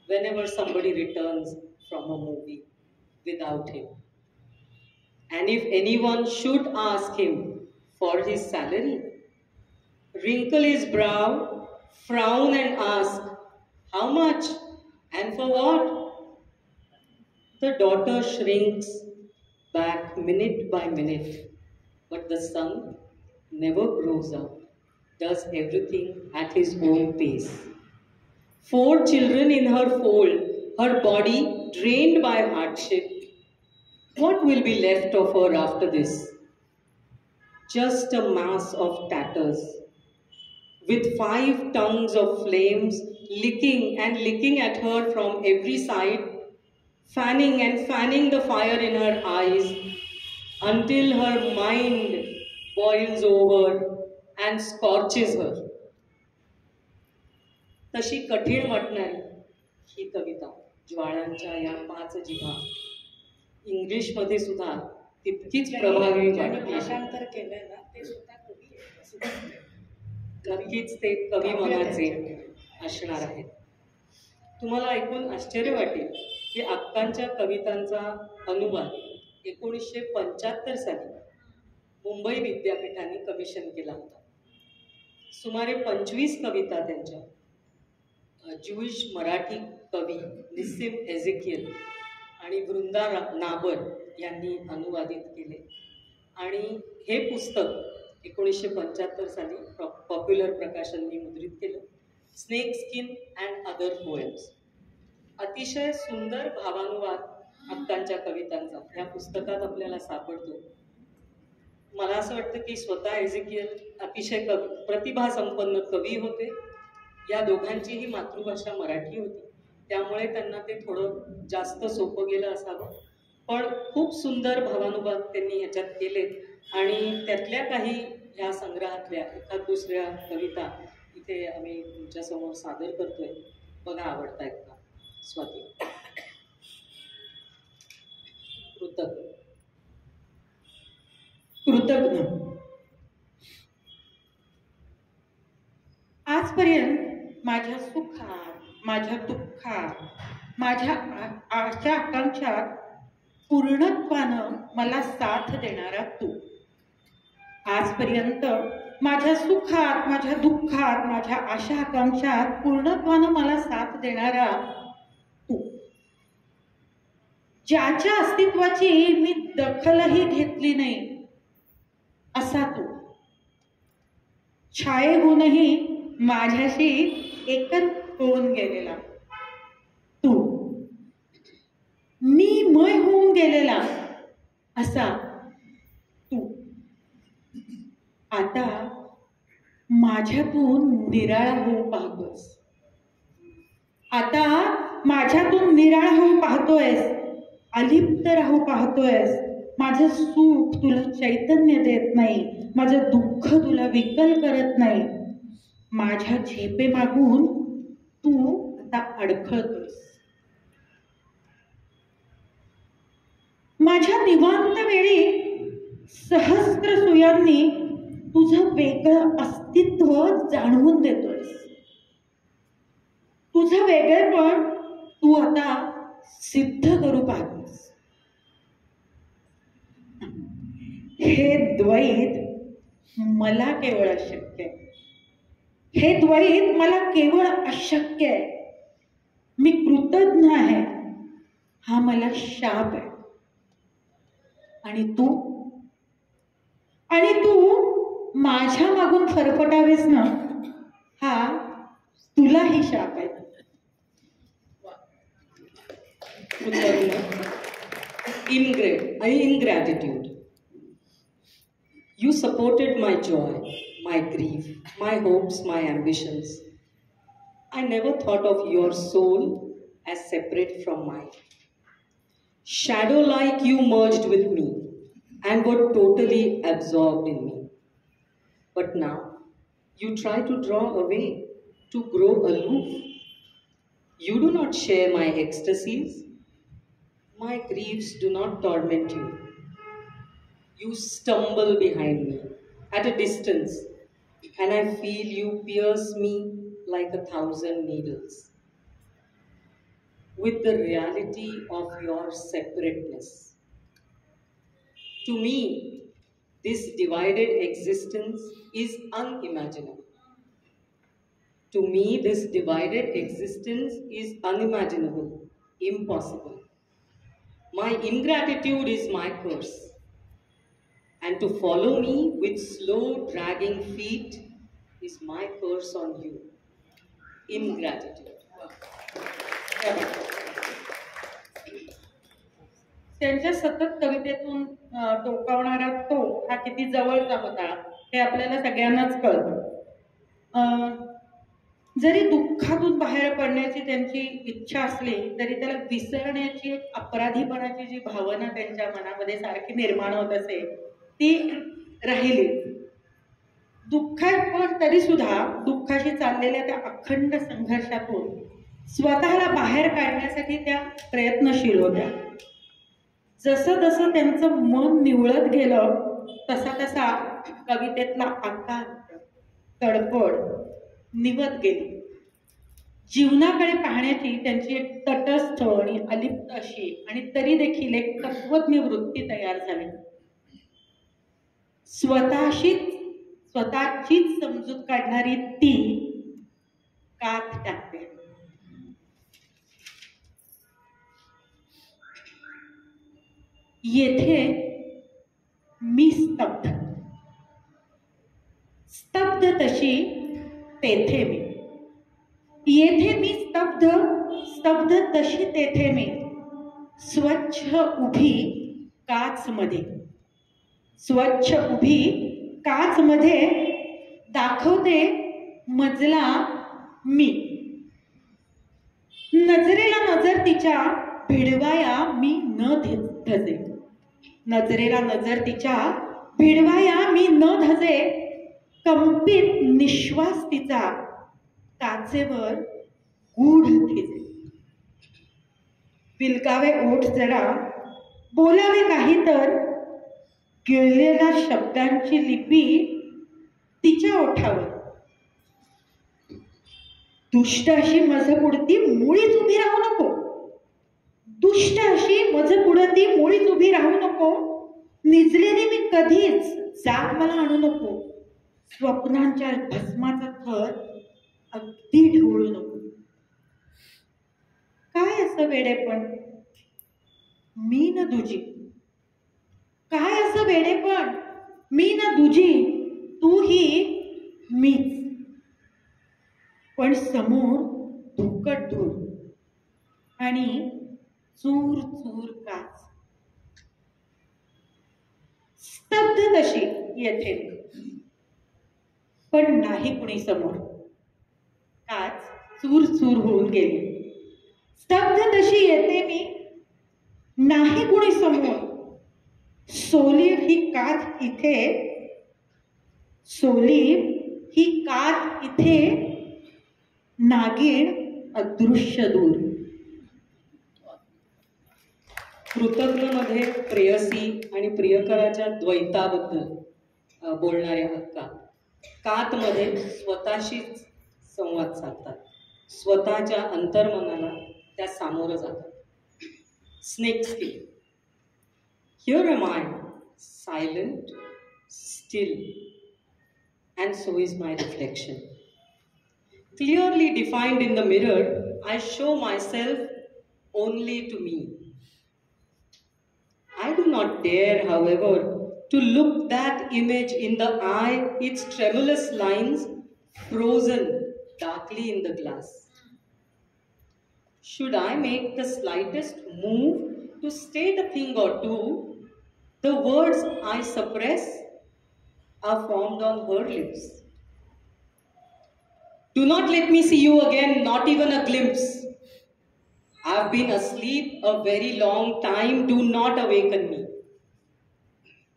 whenever somebody returns from a movie without him. And if anyone should ask him for his salary, wrinkle his brow, frown and ask, how much? And for what? The daughter shrinks back minute by minute, but the son never grows up, does everything at his own pace. 4 children in her fold, her body drained by hardship. What will be left of her after this? Just a mass of tatters, with 5 tongues of flames licking at her from every side, fanning and fanning the fire in her eyes until her mind boils over and scorches her. तशी कठीण वाटणारी ही कविता ज्वाळांच्या या 5 जिभा इंग्लिशमध्ये सुद्धा तितकीच प्रभावी वाटते. भाषांतर केलंय ना ते सुद्धा कवी आहे. नक्कीच ते कवी मनाचे असणार आहेत. तुम्हाला ऐकून आश्चर्य वाटेल की अक्कांच्या कवितांचा अनुवाद 1975 साली मुंबई विद्यापीठाने कमिशन केला होता. सुमारे 25 कविता त्यांच्या ज्यूइश मराठी कवी निस्सिम एझेकियल आणि वृंदा नाबर यांनी अनुवादित केले. आणि हे पुस्तक 1975 साली पॉप्युलर प्रकाशननी मुद्रित केलं. Snake skin and other poems. अतिशय सुंदर भावानुवाद अक्कांच्या कवितांचा ह्या पुस्तकात आपल्याला सापडतो. मला असं वाटतं की स्वतः एझेकियल अतिशय प्रतिभासंपन्न कवी होते. या दोघांचीही मातृभाषा मराठी होती, त्यामुळे त्यांना ते थोडं जास्त सोपं गेलं असावं. पण खूप सुंदर भावानुवाद त्यांनी ह्याच्यात केलेत आणि त्यातल्या काही ह्या संग्रहातल्या एखाद दुसऱ्या कविता इथे आम्ही तुमच्यासमोर सादर करतोय. बघा आवडतायत का? स्वाती. कृतज्ञ. आजपर्यंत माझ्या सुखात, माझ्या दुःखात, माझ्या आशा आकांक्षात पूर्णत्वानं मला साथ देणारा तू. आजपर्यंत माझ्या सुखात, माझ्या दुःखात, माझ्या आशा आकांक्षात पूर्णत्वानं मला साथ देणारा तू. ज्याच्या अस्तित्वाची मी दखलही घेतली नाही असा तू. छायेहूनही माझ्याशी एकच होऊन गेलेला तू. मी मय होऊन गेलेला असा तू. आता माझ्यातून निराळा होऊ पाहतोस. आता माझ्यातून निराळा होऊ पाहतोयस, अलिप्त राहू पाहतोयस. माझं सुख तुला चैतन्य देत नाही, माझं दुःख तुला विकल करत नाही. माझ्या झेपे मागून तू आता अडखळतोस. माझ्या निवांत वेळी सहस्त्र सुयांनी तुझं वेगळं अस्तित्व जाणवून देतोयस. तुझं वेगळेपण तू आता सिद्ध करू पाहतोस. हे द्वैत मला केवळ अशक्य आहे. हे द्वैत मला केवळ अशक्य आहे. मी कृतज्ञ आहे, हा मला शाप आहे. आणि तू माझ्या मागून फरफटावेस ना, हा तुलाही शाप आहे. Ingratitude. You supported my joy, my grief, my hopes, my ambitions. I never thought of your soul as separate from mine. Shadow-like you merged with me and were totally absorbed in me. But now you try to draw away, to grow aloof. You do not share my ecstasies. My griefs do not torment you. You stumble behind me at a distance, and I feel you pierce me like 1,000 needles with the reality of your separateness. To me, this divided existence is unimaginable. To me, this divided existence is unimaginable, impossible. My ingratitude is my curse, and to follow me with slow dragging feet is my curse on you. Ingratitude. त्यांच्या सतत कवितेतून टोकावणारा तो हा किती जवळचा होता हे आपल्याला सगळ्यांनाच कळतं. जरी दुःखातून बाहेर पडण्याची त्यांची इच्छा असली तरी त्याला विसरण्याची एक अपराधीपणाची जी भावना त्यांच्या मनामध्ये सारखी निर्माण होत असे ती राहिली. दुःखात पण तरी सुद्धा दुःखाशी चाललेल्या त्या अखंड संघर्षातून स्वतःला बाहेर काढण्यासाठी त्या प्रयत्नशील होत्या. जसं जसं त्यांचं मन निवळत गेलं तसा तसा कवितेतला आकार, तडफड निवत गेली. जीवनाकडे पाहण्याची त्यांची एक तटस्थ आणि अलिप्त अशी आणि तरी देखील एक तत्वज्ञ वृत्ती तयार झाली. स्वतःचीच समजूत काढणारी ती कात टाकते. येथे मी स्तब्ध, स्तब्ध तशी तेथे मी. येथे मी स्तब्ध, स्तब्ध तशी तेथे मी. स्वच्छ उभी काचमध्ये, स्वच्छ उभी काचमध्ये दाखवते मजला मी. नजरेला नजर तिच्या भिडवाया मी न धजे, नजरेला नजर तिच्या भिडवाया मी न धजे. कंपित निश्वास तिचा काचेवर गूढ थिजे. विलकावे ओठ जरा, बोलावे काही तर, गिळलेल्या शब्दांची लिपी तिच्या ओठावर. दुष्ट अशी मज पुढती मुळीच उभी राहू नको, दुष्ट अशी मज पुढती मुळीच उभी राहू नको. निजलेली मी कधीच जाग मला आणू नको. स्वप्नांच्या भस्माचा थर अगदी ढवळू नको. काय असं वेडेपण मी न दुजी, काय असं वेडेपण मी न दुजी, तू ही मीच. पण समोर धुकट धूर आणि चूर चूर काच. स्तब्ध तशी येथे पण नाही कुणी समोर. काच चूर चूर होऊन गेली. स्तब्ध तशी येते मी, नाही कुणी समोर. सोलीव ही काच इथे, सोलीव ही काच इथे, नागिण अदृश्य दूर. कृतज्ञमध्ये प्रेयसी आणि प्रियकराच्या द्वैताबद्दल बोलणाऱ्या हक्का कातमध्ये स्वतःशीच संवाद साधतात. स्वतःच्या अंतर्मनाला त्या सामोरं जातात. Snake skin. Here am I, silent, still, and so is my reflection. Clearly defined in the mirror, I show myself only to me. I do not dare, however, to look that image in the eye, its tremulous lines frozen darkly in the glass. Should I make the slightest move to state a thing or two, the words I suppress are formed on her lips. Do not let me see you again, not even a glimpse. I've been asleep a very long time, do not awaken me.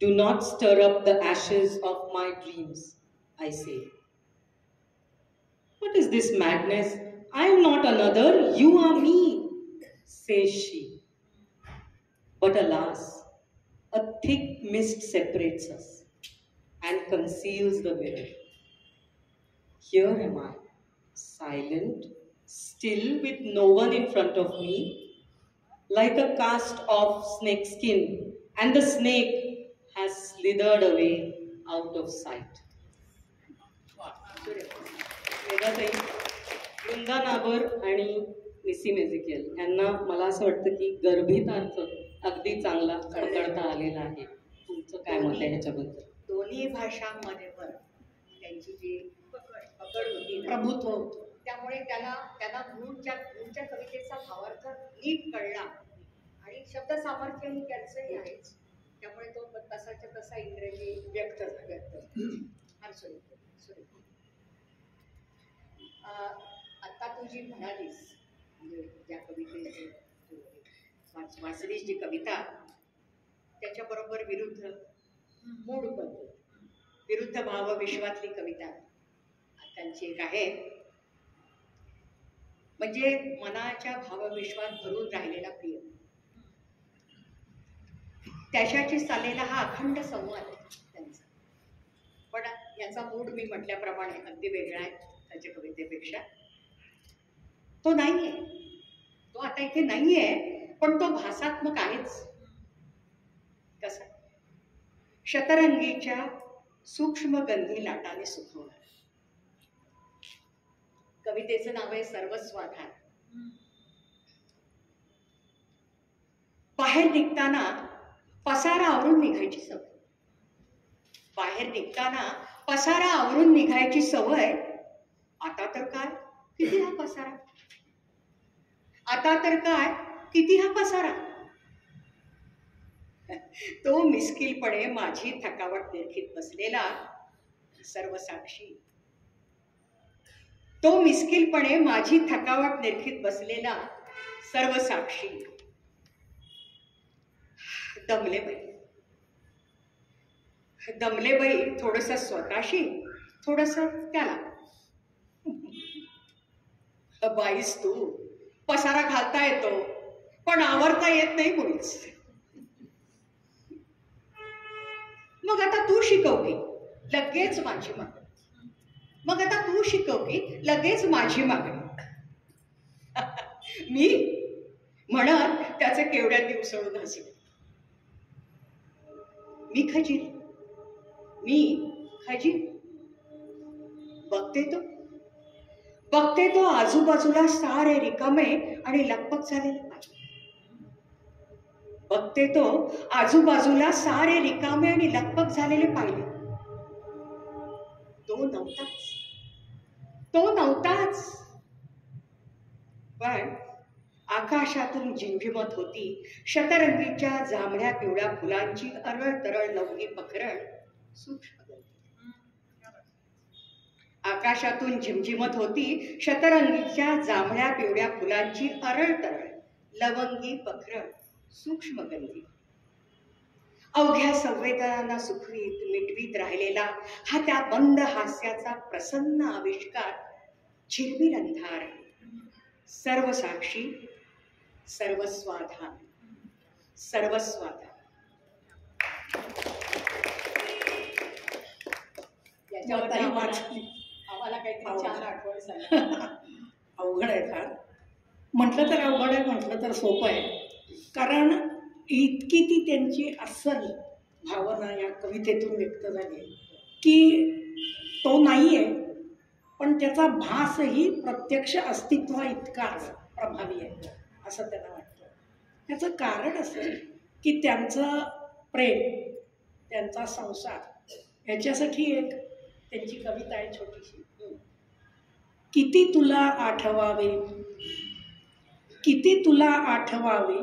Do not stir up the ashes of my dreams, I say. What is this madness? I am not another, you are me, says she. But alas, a thick mist separates us and conceals the mirror. Here am I, silent, still with no one in front of me, like a cast off snake skin, and the snake has slithered away out of sight. Vrinda Nabar आणि निसीम एझेकियल यांना मला असं वाटतं की गर्भित अर्थ अगदी चांगला कळकळता आलेला आहे. तुमचं काय मत आहे ह्याच्याबद्दल? दोन्ही भाषांमध्ये पण त्यांची जी पकड होती ना, प्रभुत्व होतं. त्यामुळे त्यांना मूळच्या कवितेचा भावार्थ नीट कळला आणि शब्द सामर्थ्य ही त्यांचंही आहेच. त्यामुळे तो तसाच्या तसा इंग्रजी व्यक्त फार सुरेख. आता तू जी म्हणालीस म्हणजे ज्या कवितेची वाचलीस जी कविता, त्याच्याबरोबर विरुद्ध मूळ पद्धत, विरुद्ध भावविश्वातली कविता त्यांची एक आहे. म्हणजे मनाच्या भावविश्वात भरून राहिलेला प्रिय, त्याच्याशी चाललेला हा अखंड संवाद त्यांचा. पण याचा मूड मी म्हटल्याप्रमाणे अगदी वेगळा आहे त्याच्या कवितेपेक्षा. तो नाहीये, तो आता इथे नाहीये, पण तो भासात्मक आहेच. कसा? शतरंगीच्या सूक्ष्म गंधी लाटाने सुखवणार. कवितेचं नाव आहे सर्वस्वाधार. बाहेर निघताना पसारा आवरून निघायची सवय. बाहेर निघताना पसारा आवरून निघायची सवय. आता तर काय किती हा पसारा, आता तर काय किती हा पसारा. तो मिस्किलपणे माझी थकावट देखीत बसलेला सर्वसाक्षी, तो मिस्किलपणे माझी थकावट निरखीत बसलेला सर्वसाक्षी. दमले बाई, दमले बाई, थोडस स्वतःशी, थोडस त्याला. बाईस तू, पसारा घालता येतो पण आवरता येत नाही मुळीच. मग आता तू शिकव की लगेच माझी मागणी, मग आता तू शिकव की लगेच माझी मागणी. मी म्हणत त्याचे केवढ्यांनी उसळून हसले. मी खजील, मी खजील. बघते तो आजूबाजूला सारे रिकामे आणि लकपक झालेले पाहिले. बघते तो आजूबाजूला सारे रिकामे आणि लकपक झालेले पाहिले. तो नव्हताच. पण आकाशातून झिमझिमत होती शतरंगीच्या जांभळ्या पिवळ्या फुलांची अरळ तरळ लवंगी पखरण सूक्ष्म. आकाशातून झिमझिमत होती शतरंगीच्या जांभळ्या पिवळ्या फुलांची अरळ तरळ लवंगी पखरण सूक्ष्म गंधी. अवघ्या संवेदनांना सुखवीत मिटवीत राहिलेला हा त्या बंद हास्याचा प्रसन्न आविष्कार. झिरमिर अंधार, सर्वसाक्षी, सर्वस्वाधान, सर्वस्वाधान. याच्यावर आम्हाला काहीतरी छान आठवण सांगा. अवघड आहे फार. म्हटलं तर अवघड आहे, म्हटलं तर सोपं आहे. कारण इतकी ती त्यांची अस्सल भावना या कवितेतून व्यक्त झाली की तो नाही आहे पण त्याचा भासही प्रत्यक्ष अस्तित्व इतकाच प्रभावी आहे असं त्यांना वाटतं. त्याचं कारण असं की त्यांचं प्रेम, त्यांचा संसार याच्यासाठी एक त्यांची कविता आहे छोटीशी. किती तुला आठवावे, किती तुला आठवावे,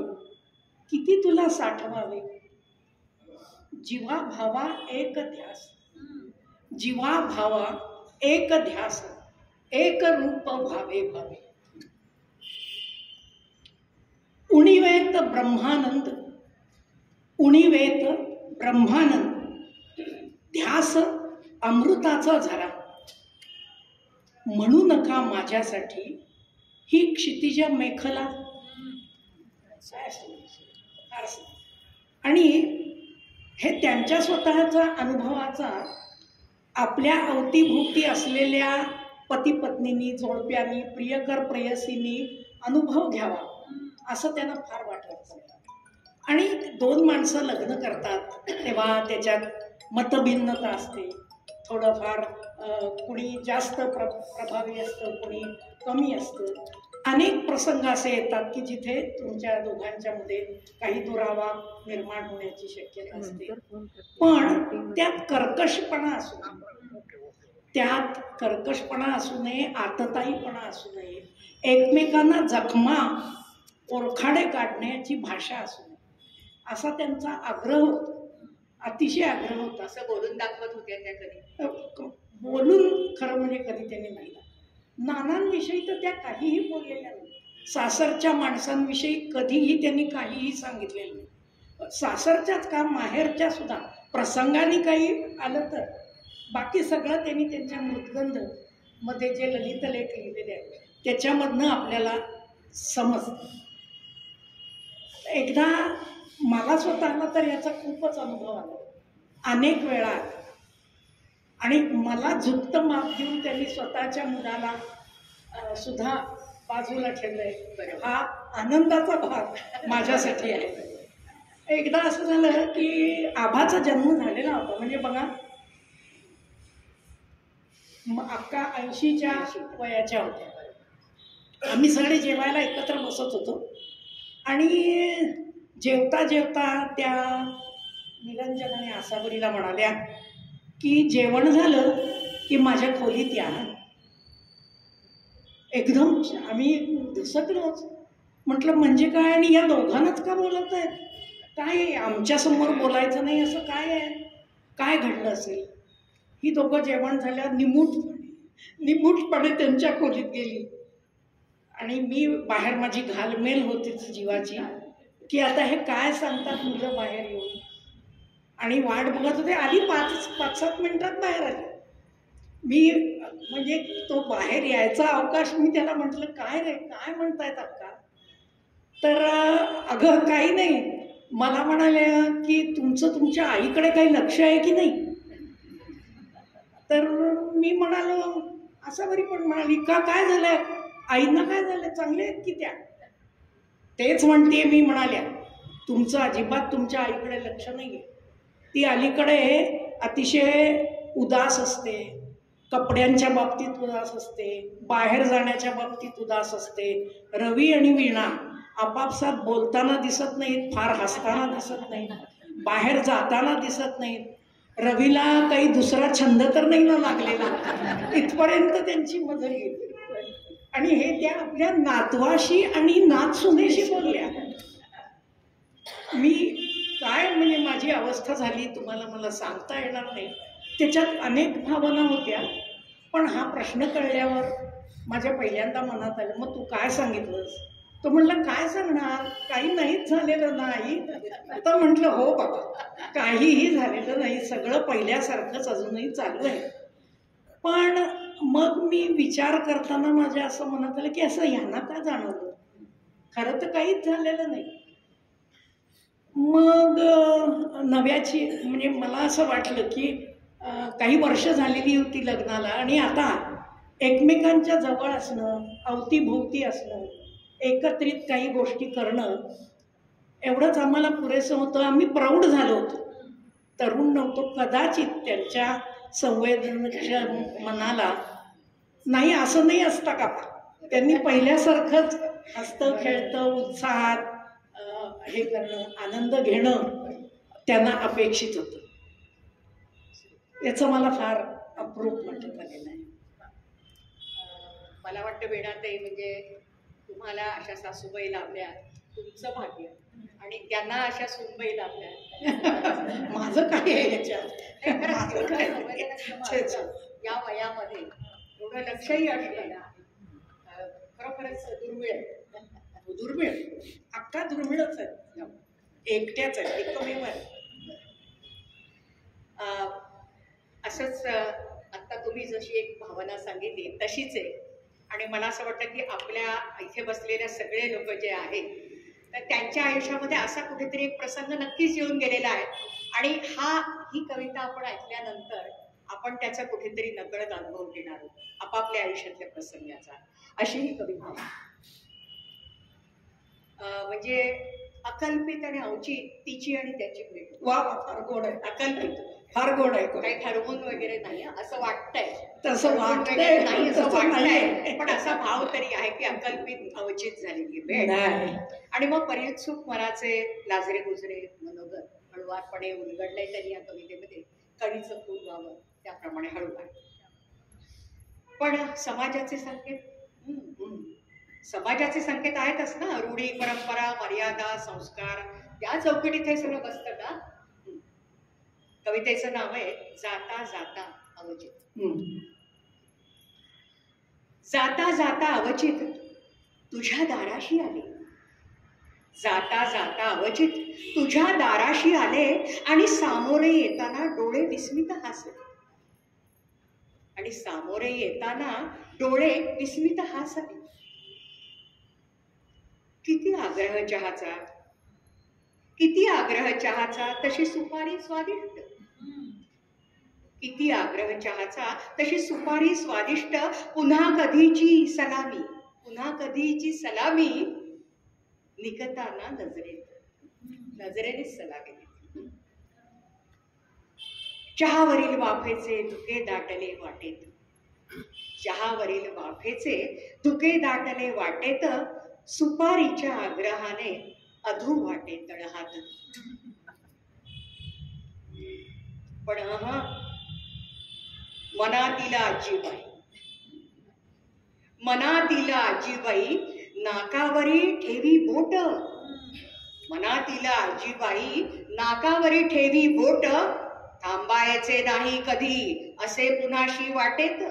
किती तुला साठवावे, जीवा भावा एक ध्यास, जीवा भावा एक ध्यास, एक रूप भावे भावे. उणिवेत ब्रह्मानंद, उणिवेत ब्रह्मानंद, ध्यास अमृताचा झरा. म्हणू नका माझ्यासाठी ही क्षितिज मेखला. आणि हे त्यांच्या स्वतःचा अनुभवाचा आपल्या अवतीभोवती असलेल्या पती पत्नींनी, जोडप्यांनी, प्रियकर प्रेयसींनी अनुभव घ्यावा असं त्यांना फार वाटत. आणि दोन माणसं लग्न करतात तेव्हा त्याच्यात मतभिन्नता असते. थोडंफार कुणी जास्त प्रभावी असतं, कुणी कमी असतं. अनेक प्रसंग असे येतात की जिथे तुमच्या दोघांच्या मध्ये काही दुरावा निर्माण होण्याची शक्यता असते. पण त्यात कर्कशपणा असू नये, त्यात कर्कशपणा असू नये, आतताईपणा असू नये, एकमेकांना जखमा ओरखाडे काढण्याची भाषा असू नये असा त्यांचा आग्रह होता. अतिशय आग्रह होता. असं बोलून दाखवत होत्या त्या कधी? बोलून खरं म्हणजे कधी त्यांनी नाही. नानांविषयी तर त्या काहीही बोललेल्या नाही. सासरच्या माणसांविषयी कधीही त्यांनी काहीही सांगितलेलं नाही. सासरच्याच का माहेरच्या सुद्धा प्रसंगाने काही आलं तर बाकी सगळं त्यांनी त्यांच्या मृदगंध मध्ये जे ललित लेख लिहिलेले आहेत त्याच्यामधनं आपल्याला समजतं. एकदा मला स्वतःला तर याचा खूपच अनुभव आला अनेक वेळा. आणि मला झुकतं माप देऊन त्यांनी स्वतःच्या मुलाला सुद्धा बाजूला ठेवलंय. हा आनंदाचा भाग माझ्यासाठी आहे. एकदा असं झालं की आभाचा जन्म झालेला होता. म्हणजे बघा अक्का 80च्या वयाच्या होत्या. आम्ही सगळे जेवायला एकत्र बसत होतो आणि जेवता जेवता त्या निरंजन आणि आसावरीला म्हणाल्या की जेवण झालं की माझ्या खोलीत या. एकदम आम्ही धसकलोच. म्हटलं म्हणजे काय, आणि या दोघांनाच का बोलत आहेत, काय आमच्यासमोर बोलायचं नाही असं काय आहे, काय घडलं असेल. ही दोघं जेवण झाल्यावर निमूटपणे त्यांच्या खोलीत गेली आणि मी बाहेर, माझी घालमेल होतीच जीवाची की आता हे काय सांगतात मुलं बाहेर येऊन, आणि वाट बघत होते. आली 5-7 मिनिटात बाहेर आली. मी म्हणजे तो बाहेर यायचा अवकाश, मी त्याला म्हटलं काय रे, काय म्हणतायत अक्का. तर अगं काही नाही, मला म्हणाले की तुमच्या आईकडे काही लक्ष आहे की नाही. तर मी म्हणालो, आसावरी पण म्हणाली का काय झालंय, आईंना काय झालं, चांगले आहेत की त्या. तेच म्हणते मी म्हणाल्या, तुमचं अजिबात तुमच्या आईकडे लक्ष नाही आहे. ती अलीकडे अतिशय उदास असते, कपड्यांच्या बाबतीत उदास असते, बाहेर जाण्याच्या बाबतीत उदास असते. रवी आणि वीणा आपापसात बोलताना दिसत नाहीत, फार हसताना दिसत नाहीत, बाहेर जाताना दिसत नाहीत. रवीला काही दुसरा छंद तर नाही ना लागलेला, इथपर्यंत त्यांची मदत गेली. आणि हे त्या आपल्या नातवाशी आणि नातसुनेशी बोलल्या. मी काय म्हणजे माझी अवस्था झाली तुम्हाला मला सांगता येणार नाही. त्याच्यात अनेक भावना होत्या, पण हा प्रश्न कळल्यावर माझ्या पहिल्यांदा मनात आलं, मग तू काय सांगितलंस. तो म्हणला काय सांगणार, काही नाहीच झालेलं नाही. आता म्हटलं हो बाबा, काहीही झालेलं नाही, सगळं पहिल्यासारखंच अजूनही चालू आहे. पण मग मी विचार करताना माझ्या असं मनात आलं की असं ह्यांना का जाणवलं, खरं तर काहीच झालेलं नाही. मग नव्याची म्हणजे मला असं वाटलं की काही वर्ष झालेली होती लग्नाला, आणि आता एकमेकांच्या जवळ असणं, अवतीभोवती असणं, एकत्रित काही गोष्टी करणं, एवढंच आम्हाला पुरेसं होतं. आम्ही प्रौढ झालो होतो, तरुण नव्हतो. कदाचित त्यांच्या संवेदनच्या मनाला नाही असं नाही असता का, त्यांनी पहिल्यासारखंच हसतं खेळतं उत्साहात हे करणं, आनंद घेणं त्यांना अपेक्षित होतं. याचं मला फार अप्रूप वाटत आलेलं आहे. मला वाटतं वेणाताई, म्हणजे तुम्हाला अशा सासूबाई लाभल्या तुमचं भाग्य, आणि त्यांना अशा सूनबाई लाभल्या माझं काय आहे याच्यात. या वयामध्ये एवढं लक्षही असलं ना, खरोखरच दुर्मिळ आहे. दुर्मिळ, अख्खा दुर्मिळच आहे, एकट्याच आहे, एकमेव आहे. असंच आत्ता तुम्ही जशी एक भावना सांगितली तशीच आहे. आणि मला असं वाटतं की आपल्या इथे बसलेल्या सगळे लोक जे आहेत, तर त्यांच्या आयुष्यामध्ये असा कुठेतरी एक प्रसंग नक्कीच येऊन गेलेला आहे, आणि ही कविता आपण ऐकल्यानंतर आपण त्याचा कुठेतरी नकळत अनुभव घेणार आहोत, आपापल्या आयुष्यातल्या प्रसंगाचा. अशी ही कविता म्हणजे अकल्पित आणि अवचित, तिची आणि त्याची भेट. वा, फार गोड आहे, अकल्पित, फार गोड आहे. काही ठरवून वगैरे नाही, असं वाटतंय, तसं वाटतंय नाही असं तसं वाटतंय, पण असा भाव तरी आहे की अकल्पित अवचित झालेली भेट. आणि मग पर्युत्सुक मनाचे लाजरे गुजरे मनोगत हळुवारपणे उलगडलंय त्यांनी या कवितेमध्ये. कळीचं फूल व्हावं त्याप्रमाणे हळूवार. पण समाजाचे संकेत आहेतच ना, रूढी परंपरा मर्यादा संस्कार, त्या चौकटीत हे सगळं बसतं का. कवितेचं नाव आहे जाता जाता अवचित. जाता जाता अवचित तुझ्या दाराशी आले, जाता जाता अवचित तुझ्या दाराशी आले, आणि सामोरे येताना डोळे विस्मित हसले, आणि सामोरे येताना डोळे विस्मित हसले. किती आग्रह चहाचा, किती आग्रह चहाचा तशी सुपारी स्वादिष्ट, किती आग्रह चहाचा तशी सुपारी स्वादिष्ट. पुन्हा कधीची सलामी, पुन्हा कधीची सलामी, निकताना नजरेने सलामी. चहावरील वाफेचे धुके दाटले वाटेत, चहावरील वाफेचे धुके दाटले वाटेत, सुपारीच्या आग्रहाने अधू वाटे तळहात. पण मनातीला आजीबाई, मनातीला आजीबाई नाकावरी ठेवी बोट, मनातीला आजीबाई नाकावरी ठेवी बोट, थांबायचे नाही कधी असे पुन्हाशी वाटेत,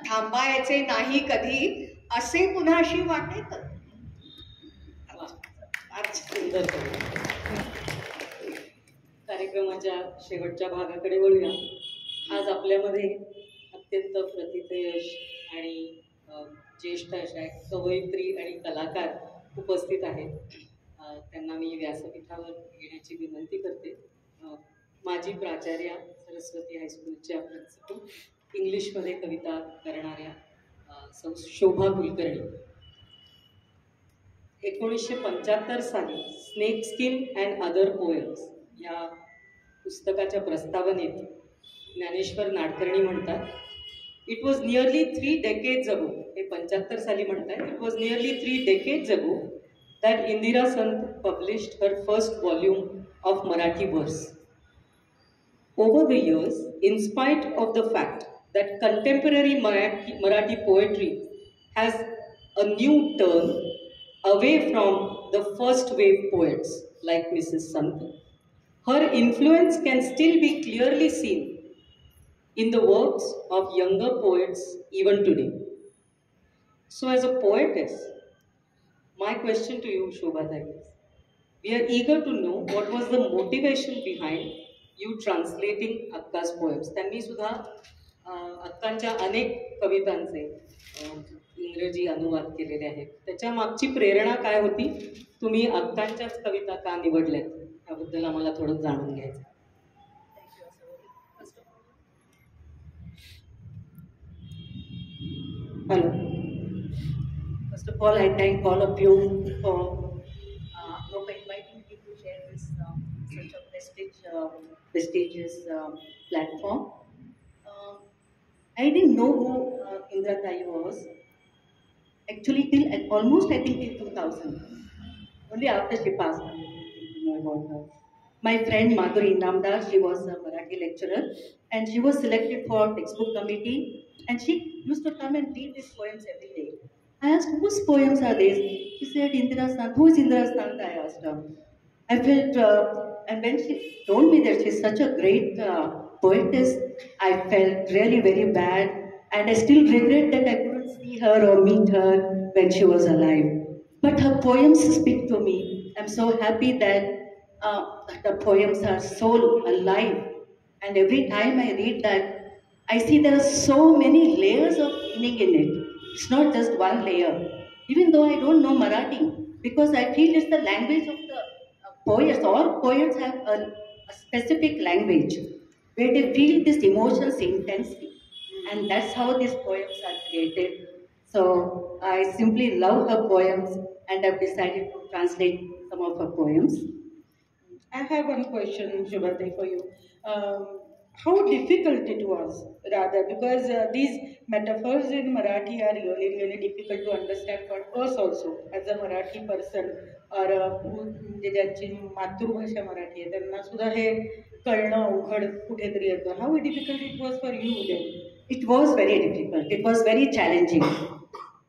थांबायचे नाही कधी असे पुन्हाशी वाटेत. सुंदर कार्यक्रमाच्या शेवटच्या भागाकडे वळूया. आज आपल्यामध्ये अत्यंत प्रथितयश आणि ज्येष्ठ अशा कवयित्री आणि कलाकार उपस्थित आहेत. त्यांना मी व्यासपीठावर येण्याची विनंती करते. माजी प्राचार्या, सरस्वती हायस्कूलच्या प्रिन्सिपल, इंग्लिशमध्ये कविता करणाऱ्या शोभा कुलकर्णी. 1975 साली snake skin and other poems या पुस्तकाच्या प्रस्तावनेत ज्ञानेश्वर नाडकर्णी म्हणतात, it was nearly 3 decades ago, हे 75 साली म्हणतात, it was nearly 3 decades ago that Indira Sant published her first volume of Marathi verse. Over the years, in spite of the fact that contemporary Marathi poetry has a new turn away from the first wave poets like Mrs. Sant, her influence can still be clearly seen in the works of younger poets even today. So as a poetess, my question to you, Shobha, is, we are eager to know what was the motivation behind you translating Akka's poems. त्यांनी सुद्धा अक्कांच्या अनेक कवितांचे इंग्रजी अनुवाद केलेले आहेत. त्याच्या मागची प्रेरणा काय होती? तुम्ही अक्कांच्याच कविता का निवडल्यात? त्याबद्दल आम्हाला थोडं जाणून घ्यायचं. Hello. First of all, I thank all of you for inviting me to share this such a prestigious platform. I didn't know who Indira Tayi was. Actually, till almost I think till 2000. Only after she passed, I know about her. My friend Madhuri Namdar, she was a Marathi lecturer, and she was selected for textbook committee. And she used to come and read these poems every day. I asked, whose poems are these? She said, Indira Sant. Who is Indira Sant? I asked her. I felt, and when she told me that she's such a great poetess, I felt really very bad. And I still regret that I couldn't see her or meet her when she was alive. But her poems speak to me. I'm so happy that the poems are so alive. And every time I read that, I see there are so many layers of meaning in it. It's not just one layer. Even though I don't know Marathi, because I feel it's the language of the poets. All poets have a specific language where they feel these emotions intensely. And that's how these poems are created. So I simply love her poems and I've decided to translate some of her poems. I have one question, Shubhate, for you. How difficult it was, rather, because these metaphors in Marathi are really, really difficult to understand for us also, as a Marathi person, or ज्यांची मातृभाषा मराठी आहे त्यांना सुद्धा हे कळणं अवघड कुठेतरी येतं. How difficult it was for you then? It was very difficult. It was very challenging.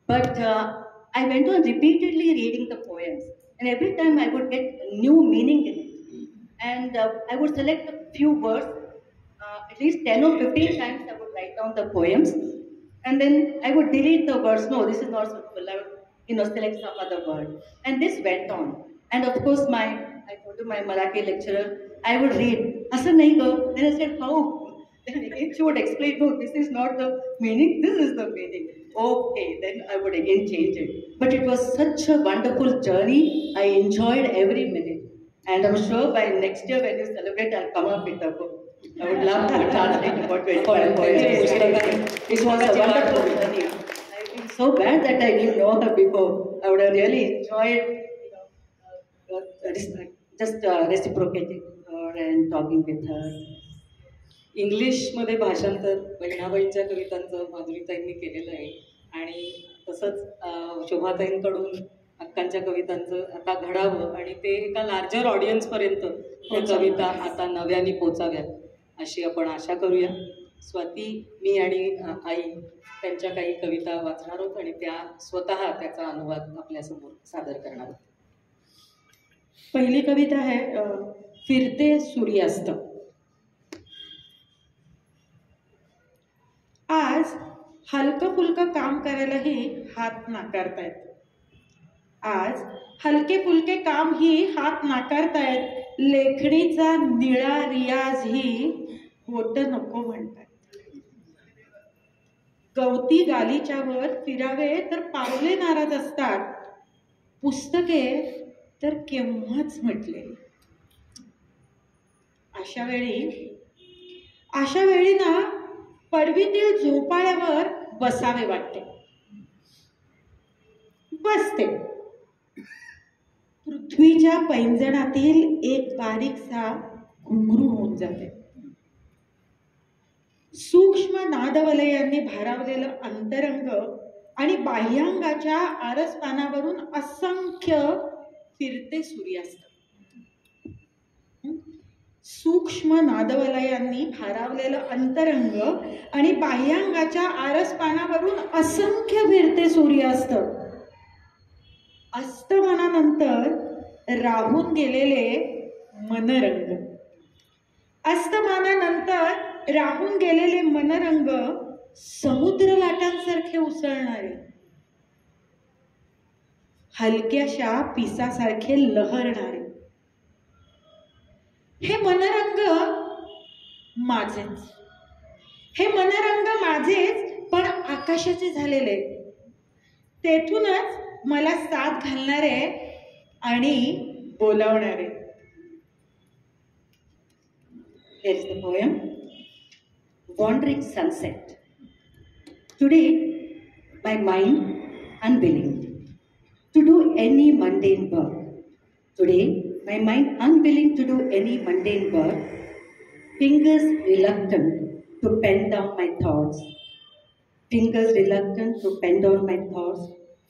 But I went on repeatedly reading the poems, and every time I would get new meaning in it. And I would select a few words. At least 10 or 15 times I would write down the poems, and then I would delete the words. No, this is not suitable. I would, select some other word. And this went on. And of course, I told you my Marathi lecturer, I would read, "Asa nahi go." Then I said, "How?" Then again she would explain, "No, this is not the meaning. This is the meaning." Okay, then I would again change it. But it was such a wonderful journey. I enjoyed every minute. And I'm sure by next year when you celebrate, I'll come up with a book. I would love to translate about 25 poems. It was a wonderful journey. I feel so bad that I didn't know her before. I would have really enjoyed just reciprocating her and talking with her. इंग्लिशमध्ये भाषांतर बहिणाबाईंच्या कवितांचं माधुरीताईंनी केलेलं आहे आणि तसंच शोभाताईंकडून अक्कांच्या कवितांचं आता घडावं आणि ते एका लार्जर ऑडियन्सपर्यंत त्या कविता आता नव्याने पोचाव्यात अशी आपण आशा करूया. स्वाती, मी आणि आई त्यांच्या काही कविता वाचणार आहोत आणि त्या स्वतः त्याचा अनुवाद आपल्यासमोर सादर करणार आहोत. पहिली कविता आहे फिरते सूर्यास्त. आज हलकं फुलकं काम करायलाही हात नाकारतायत. आज हलके फुलके काम ही हात नाकारतायत. लेखणीचा निळा रियाजही होत नको म्हणतात. गवती गालीच्या वर फिरावे तर पावले नाराज असतात. पुस्तके तर केव्हाच म्हटले. अशा वेळी ना पडवीतील झोपाळ्यावर बसावे वाटते. बसते. पृथ्वीच्या पैंजणातील एक बारीकसा घुंगरू होऊन जाते. सूक्ष्म नादवलयांनी भारावलेलं अंतरंग आणि बाह्यांगाच्या आरसपानावरून असंख्य फिरते सूर्यास्त. सूक्ष्म नादवलयांनी भारावलेलं अंतरंग आणि बाह्यांगाच्या आरसपानावरून असंख्य फिरते सूर्यास्त. अस्तमानानंतर राहून गेलेले मनरंग. अस्तमानानंतर राहून गेलेले मनरंग समुद्र लाटांसारखे उसळणारे, हलक्याशा पिसासारखे लहरणारे. हे मनरंग माझेच. हे मनरंग माझेच, पण आकाशाचे झालेले. तेथूनच मला साथ घालणारे आणि बोलावणारे. There is the poem Wandering Sunset. Today, my mind unwilling to do any mundane work. Today, my mind unwilling to do any mundane work. Fingers reluctant to pen down my thoughts. Fingers reluctant to pen down my thoughts.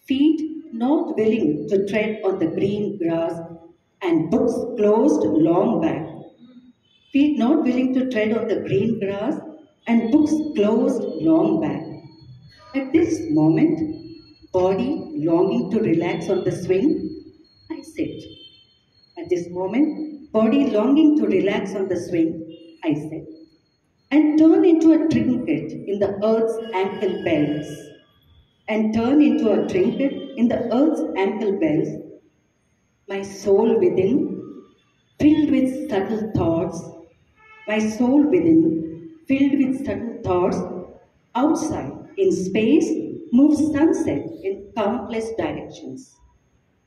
Feet not willing to tread on the green grass, and books closed long back. Feet not willing to tread on the green grass, and books closed long back. At this moment, body longing to relax on the swing, I sit. At this moment, body longing to relax on the swing, I sit. And turn into a trinket in the earth's ankle bells. And turn into a trinket in the earth's ankle bells. My soul within, filled with subtle thoughts. My soul within, filled with subtle thoughts. Outside, in space, moves sunset in countless directions.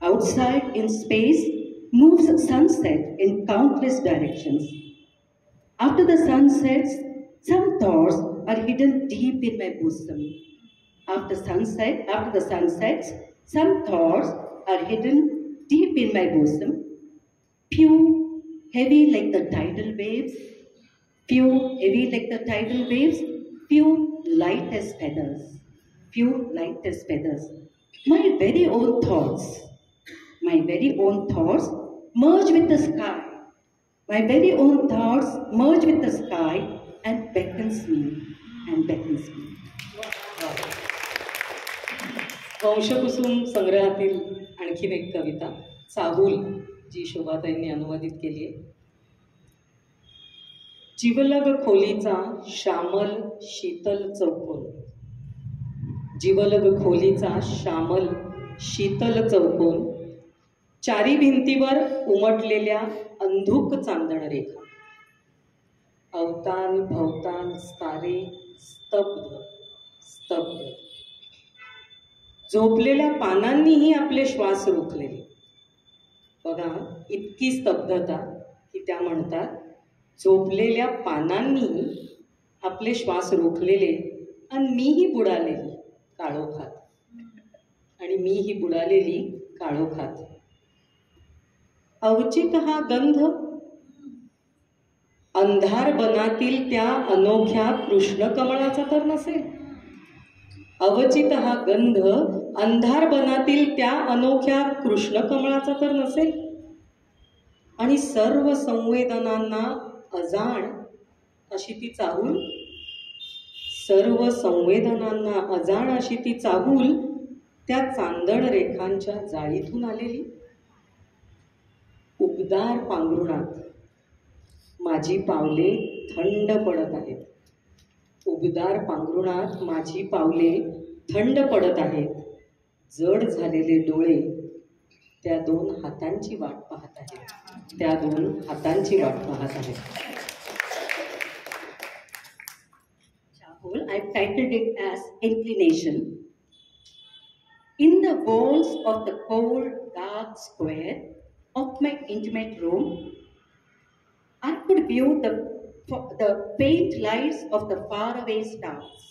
Outside, in space, moves sunset in countless directions. After the sun sets, some thoughts are hidden deep in my bosom. After the sun sets, some thoughts are hidden deep in my bosom. Few heavy like the tidal waves, few heavy like the tidal waves, few light as feathers, few light as feathers. My very own thoughts merge with the sky. My very own thoughts merge with the sky and beckons me. वंशकुसुम संग्रहातील आणखीन एक कविता, चाहूल, जी शोभाताईंनी अनुवादित केली आहे. जिवलग खोलीचा श्यामल शीतल चौकोन. जिवलग खोलीचा श्यामल शीतल चौकोन. चारी भिंतीवर उमटलेल्या अंधुक चांदण रेखा. अवतान भवतान तारे स्तब्ध स्तब्ध. झोपलेल्या पानांनीही आपले श्वास रोखलेले. बघा, इतकी स्तब्धता की त्या म्हणतात झोपलेल्या पानांनी आपले श्वास रोखलेले आणि मीही बुडालेली काळोखात. आणि मीही बुडालेली काळोखात. अवचित हा गंध अंधार बनातील त्या अनोख्या कृष्ण कमळाचा तर नसेल. अवचित हा गंध अंधार बनातील त्या अनोख्या कृष्ण कमळाचा तर नसेल. आणि सर्व संवेदनांना अशी ती चाहूल, सर्व संवेदनांना अजाण अशी ती चाहूल त्या चांदण रेखांच्या जाळीतून आलेली. उबदार पांघरुणात माझी पावले थंड पडत आहेत. उबदार पांघरुणात माझी पावले थंड पडत आहेत. जड झालेले डोळे त्या दोन हातांची वाट पाहत आहेत. त्या दोन हातांची वाट पाहत आहेत. Chahul, I've titled it as Inclination. In the walls of the cold, dark square of my intimate room, I could view the faint lights of the faraway stars.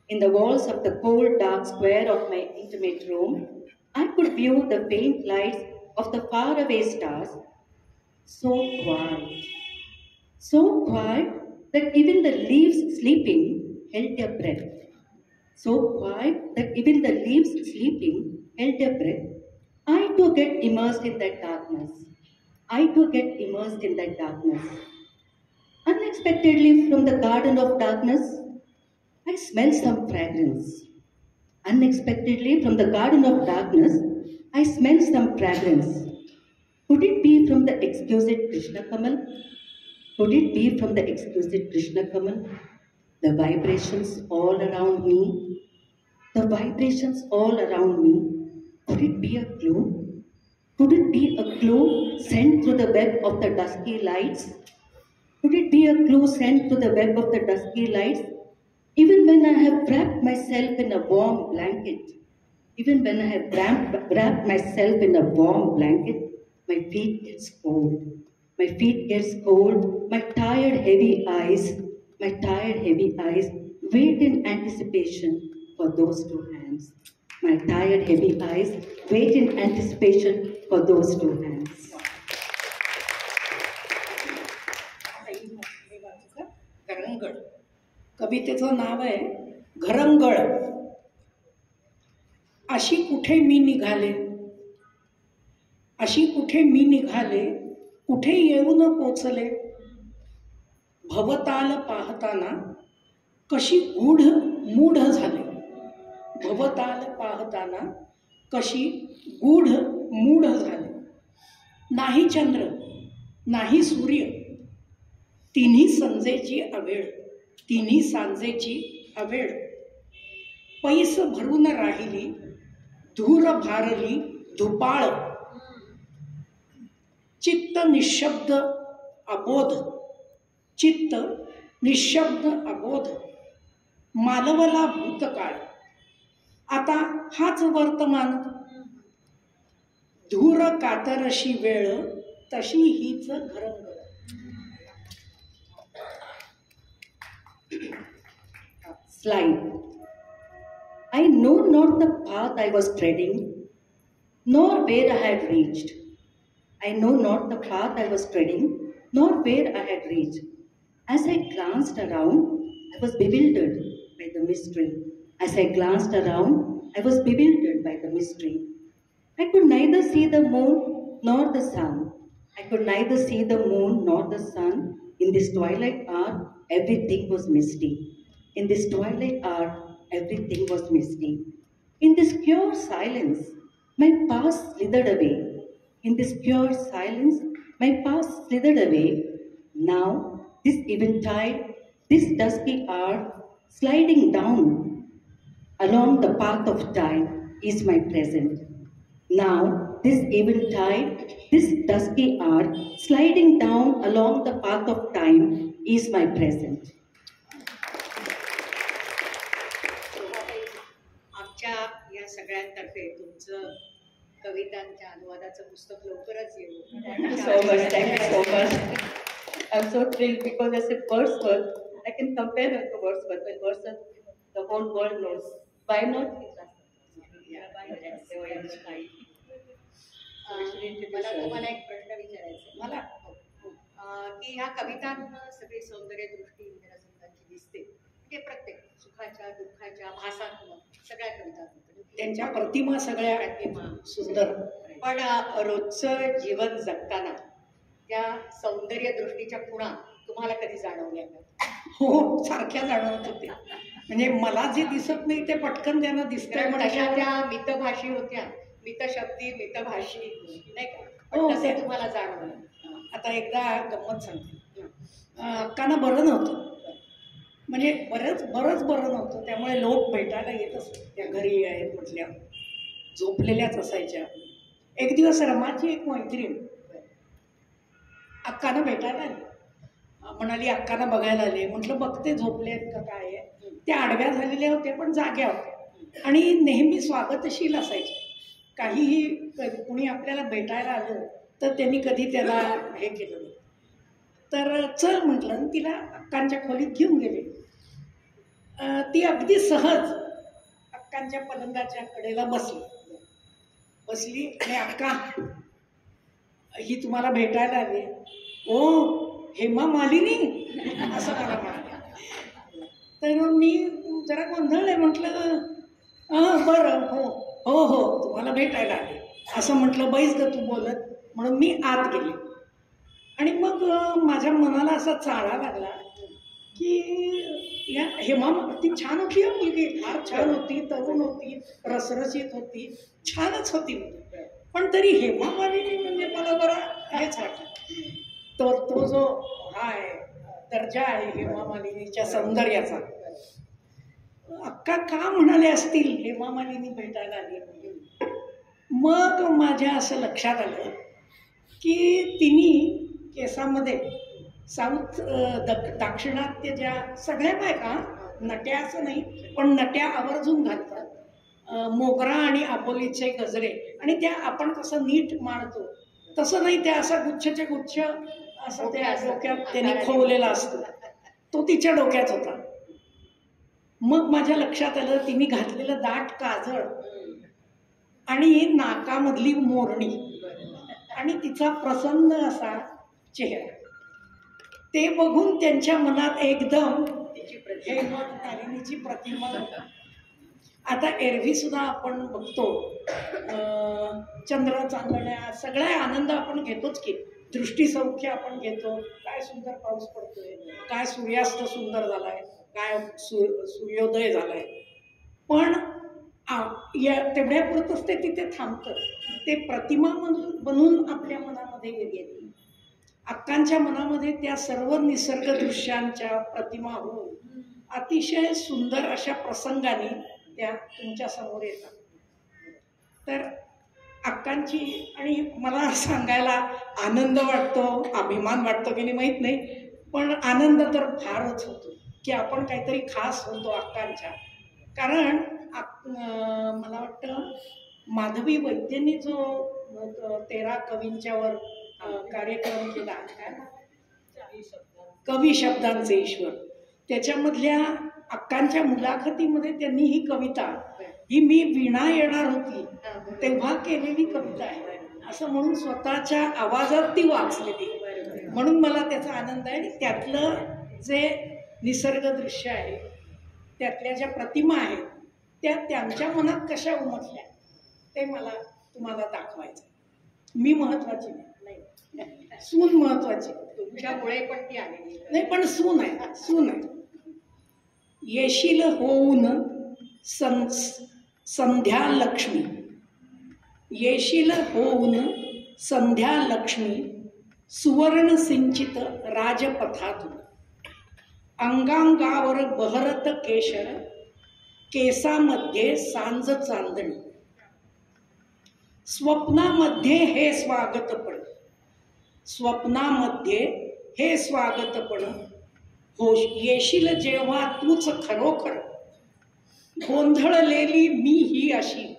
In the walls of the cold, dark square of my intimate room, I could view the faint lights of the faraway stars, so quiet that even the leaves sleeping held their breath. So quiet that even the leaves sleeping held their breath. I too get immersed in that darkness. I too get immersed in that darkness. Unexpectedly from the garden of darkness, I smell some fragrance. Unexpectedly from the garden of darkness, I smell some fragrance. Could it be from the exquisite Krishna Kamal? Could it be from the exquisite Krishna Kamal? The vibrations all around me. The vibrations all around me. Could it be a clue? Could it be a clue sent through the web of the dusky lights? Could it be a clue sent through the web of the dusky lights? Even when I have wrapped myself in a warm blanket, even when I have wrapped myself in a warm blanket, my feet gets cold. My feet gets cold. My tired, heavy eyes wait in anticipation for those two hands. My tired, heavy eyes wait in anticipation for those two hands. घरंगळ. कवितेचं नाव आहे घरंगळ. अशी कुठे मी निघाले, अशी कुठे मी निघाले, कुठे येऊन पोचले. भवताल पाहताना कशी गूढ मूढ झाले. भवताल पाहताना कशी गूढ मूढ झाले. नाही चंद्र नाही सूर्य, तिन्ही संजेची अवेळ, तिन्ही सांजेची अवेळ. पैस भरून राहिली धूर भारली धुपाळ. चित्त निशब्द अबोध, चित्त निशब्द अबोध. मालवला भूतकाळ, आता हाच वर्तमान. धूर कातरशी वेळ, तशी हीच घरंगळ. Slide. I know not the path I was treading, nor where I had reached. I know not the path I was treading, nor where I had reached. As I glanced around, I was bewildered by the mystery. As I glanced around, I was bewildered by the mystery. I could neither see the moon nor the sun. I could neither see the moon nor the sun. In this twilight hour, everything was misty. In this twilight hour, everything was misty. In this pure silence, my past slithered away. In this pure silence, my past slithered away. Now, this eventide, this dusky hour, sliding down along the path of time, is my present. Now, this eventide, this dusky hour, sliding down along the path of time, is my present. आमच्या या सगळ्यांतर्फे तुमचं कवितांच्या अनुवादाचं पुस्तक लवकरच येऊ. Thank you so much. Thank you so much. I'm so thrilled because I said Wordsworth. I can compare her to Wordsworth. When Wordsworth, the whole world knows. Why not? मला तुम्हाला एक प्रश्न विचारायचा आहे. मला की ह्या कवितांना सगळी सौंदर्य दृष्टी इंदिरासंतांची दिसते. ते प्रत्येक सुखाच्या दुःखाच्या भासात्मक सगळ्या कविता त्यांच्या प्रतिमा सगळ्या सुंदर. पण रोजचं जीवन जगताना त्या सौंदर्य दृष्टीच्या खुणा तुम्हाला तुम्हाला कधी जाणवल्या का? हो, सारख्या जाणवत होते. म्हणजे मला जे दिसत नाही ते पटकन त्यांना दिसतंय कारण तशा म्हणजे त्या मितभाषी होत्या, मितशब्दी मितभाषी, नाही का? पण हो, तसं ते- तुम्हाला जाणवलं. आता एकदा गंमत सांगते. अक्कांना बरं नव्हतं, म्हणजे बरंच बरं नव्हतं, त्यामुळे लोक भेटायला येत असत. त्या घरी आहेत म्हटल्या, झोपलेल्याच असायच्या. एक दिवस रमाची एक मैत्रीण अक्कांना भेटायला आली. म्हणाली अक्कांना बघायला आले. म्हटलं बघते झोपले आहेत का काय आहे. त्या आडव्या झालेल्या होत्या पण जाग्या होत्या आणि नेहमी स्वागतशील असायच्या. काहीही कुणी आपल्याला भेटायला आलं तर त्यांनी कधी त्याला हे केलं नाही. तर चल म्हटलं आणि तिला अक्कांच्या खोलीत घेऊन गेले. ती अगदी सहज अक्कांच्या पलंगाच्या कडेला बसली आणि अक्का, ही तुम्हाला भेटायला आली. ओ हेमा मालिनी, असं मला म्हणाले. तर मी जरा गोंधळले. म्हटलं बरं, हो तुम्हाला भेटायला आले असं म्हटलं. बैस ग तू बोलत, म्हणून मी आत गेले. आणि मग माझ्या मनाला असा चाळा लागला की या हेमा ती छान होती, मुलगी फार छान होती, तरुण होती, रसरशीत होती, छानच होती. पण तरी हेमा मालिनी म्हणजे मला जरा हेच वाटलं. तो जो हा आहे दर्जा आहे हेमा मालिनीच्या सौंदर्याचा. अक्का का म्हणाले असतील हेमा मालिनी भेटायला आली. मग माझ्या असं लक्षात आलं की तिने केसामध्ये साऊथ दाक्षिणात्य ज्या सगळ्या बायका नट्या असं नाही पण नट्या आवर्जून घालतात. मोगरा आणि आबोलीचे गजरे, आणि त्या आपण कसं नीट मांडतो तसं नाही, त्या असा गुच्छचे गुच्छ असं त्या डोक्यात त्यांनी खोवलेला असतो. तो तिच्या डोक्यात होता. मग माझ्या लक्षात आलं तिने घातलेलं दाट काजळ आणि नाकामधली मोरणी आणि तिचा प्रसन्न असा चेहरा, ते बघून त्यांच्या मनात एकदम हेमा मालिनीची प्रतिमा. आता एरवी सुद्धा आपण बघतो चंद्र चांदण्या सगळ्या आनंद आपण घेतोच की. दृष्टीसौख्य आपण घेतो. काय सुंदर पाऊस पडतोय, काय सूर्यास्त सुंदर झालाय, काय सूर्योदय झालाय. पण तेवढ्यापुरतच ते तिथे थांबतं. ते प्रतिमा बनून आपल्या मनामध्ये येते. अक्कांच्या मनामध्ये त्या सर्व निसर्ग दृश्यांच्या प्रतिमा होऊन अतिशय सुंदर अशा प्रसंगाने त्या तुमच्या समोर येतात. तर अक्कांची, आणि मला सांगायला आनंद वाटतो, अभिमान वाटतो की नाही माहीत नाही, पण आनंद तर फारच होतो की आपण काहीतरी खास होतो अक्कांच्या. कारण मला वाटतं माधवी वैद्यांनी जो 13 कवींच्यावर कार्यक्रम केला, कवी शब्दांचे ईश्वर, त्याच्यामधल्या अक्कांच्या मुलाखतीमध्ये त्यांनी ही कविता, ही मी वीणा येणार होती तेव्हा केलेली कविता आहे असं म्हणून स्वतःच्या आवाजात ती वाचलेली. म्हणून मला त्याचा आनंद आहे. आणि त्यातलं जे निसर्ग दृश्य आहे, त्यातल्या ज्या प्रतिमा आहेत त्या त्यांच्या मनात कशा उमटल्या ते मला तुम्हाला दाखवायचं. मी महत्वाची नाही, सून महत्वाची. तुमच्यामुळे पण ती आलेली नाही, पण सून आहे. येशील होऊन संध्या लक्ष्मी, येशील होऊन संध्या लक्ष्मी, सुवर्ण सिंचित राजपथातून, अंगांगावर बहरत केशर, केसामध्ये सांज चांदणी, स्वप्नामध्ये हे स्वागतपण, स्वप्नामध्ये हे स्वागतपण, हो येशील जेव्हा तूच खरोखर, गोंधळलेली मी ही अशी,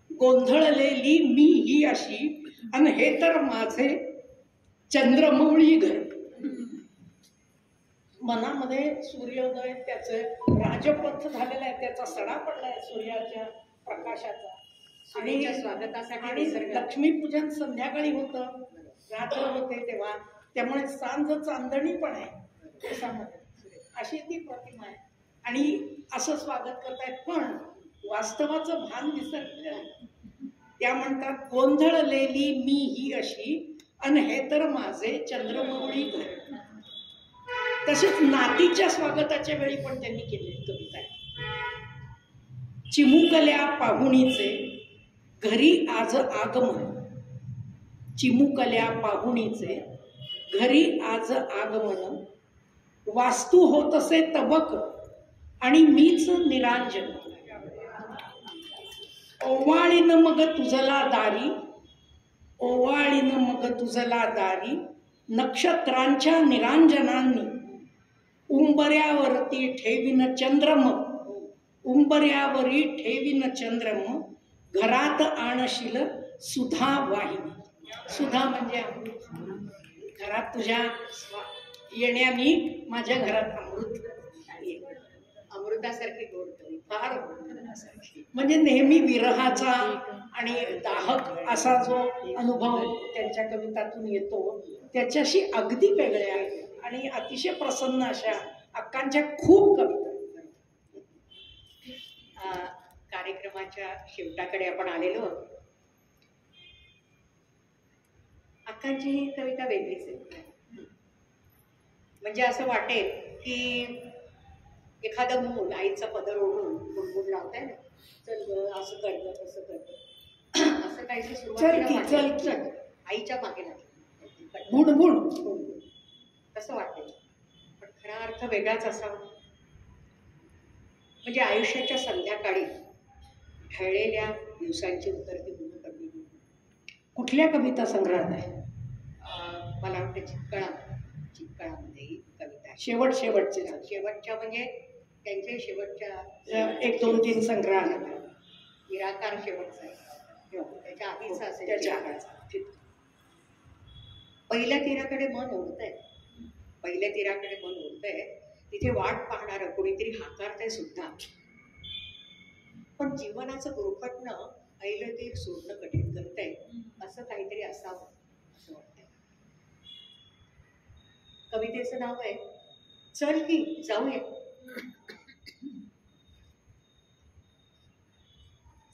गोंधळलेली मी ही अशी, आणि हे तर माझे चंद्रमौळी घर. मनामध्ये सूर्योदय, त्याचं राजपथ झालेला आहे, त्याचा सडा पडलाय सूर्याच्या प्रकाशाचा. आणि स्वागतासाठी लक्ष्मीपूजन संध्याकाळी होतं, रात्र होते तेव्हा, त्यामुळे सांज चांदणी पण आहे केसामध्ये. अशी ती प्रतिमा आहे आणि असं स्वागत करतायत. पण वास्तवाचं भान विसरलेलं. त्या म्हणतात गोंधळलेली मी ही अशी, अन हे तर माझे चंद्रमौळी घर. तसेच नातीच्या स्वागताच्या वेळी पण त्यांनी केलेली कविता आहे. चिमुकल्या पाहुणीचे घरी आज आगमन, चिमुकल्या पाहुणीचे घरी आज आगमन, वास्तू होत असे तबक आणि मीच निरांजन, ओवाळीनं मग तुझला दारी, ओवाळीनं मग तुझला दारी, नक्षत्रांच्या निरांजनांनी उंबऱ्यावरती ठेवीन चंद्रम, उंबऱ्यावरी ठेवीन चंद्रम, घरात आणशील सुधा वाहिनी. सुधा म्हणजे अमृत. घरात तुझ्या येण्यानी माझ्या घरात अमृत येईल. अमृतासारखी गोड कवी, फार अमृतासारखी. म्हणजे नेहमी विरहाचा आणि दाहक असा जो अनुभव त्यांच्या कवितातून येतो त्याच्याशी अगदी वेगळ्या आणि अतिशय प्रसन्न अशा अक्कांच्या खूप कविता. कार्यक्रमाच्या शेवटाकडे आपण आलेलो आहोत. अक्कांची ही कविता वेगळीच आहे. म्हणजे असं वाटेल की एखादं मूल आईचा पदर ओढून गुणगुण लावताय ना, चल ग असं कर ग तसं कर ग, असं काहीतरी सुरुवातीला चल चल आईच्या मागे लागेल बुणबुण तसं वाटेल, पण खरा अर्थ वेगळाच असावा. म्हणजे आयुष्याच्या संध्याकाळी ढळलेल्या दिवसांची उतरती गुण कमी. कुठल्या कविता संग्रहात आहे? मला वाटतं चितकळामध्ये ही कविता आहे. शेवटचे शेवटच्या म्हणजे त्यांच्या शेवटच्या 1-2-3 संग्रह आहेत. निराकार शेवटचा आहे, त्याच्या आधीचा असेल त्याच्या चितकळाचा. पहिल्या तीराकडे मन ओढतंय, पहिल्या तीराकडे मन ओढतंय, तिथे वाट पाहणारं कोणीतरी हाकारतंय सुद्धा. पण जीवनाचं गुरफटणं ऐलं तीर सोडणं कठीण करतंय, असं काहीतरी असावं असं वाटतंय. कवितेचं नाव आहे चल की जाऊया.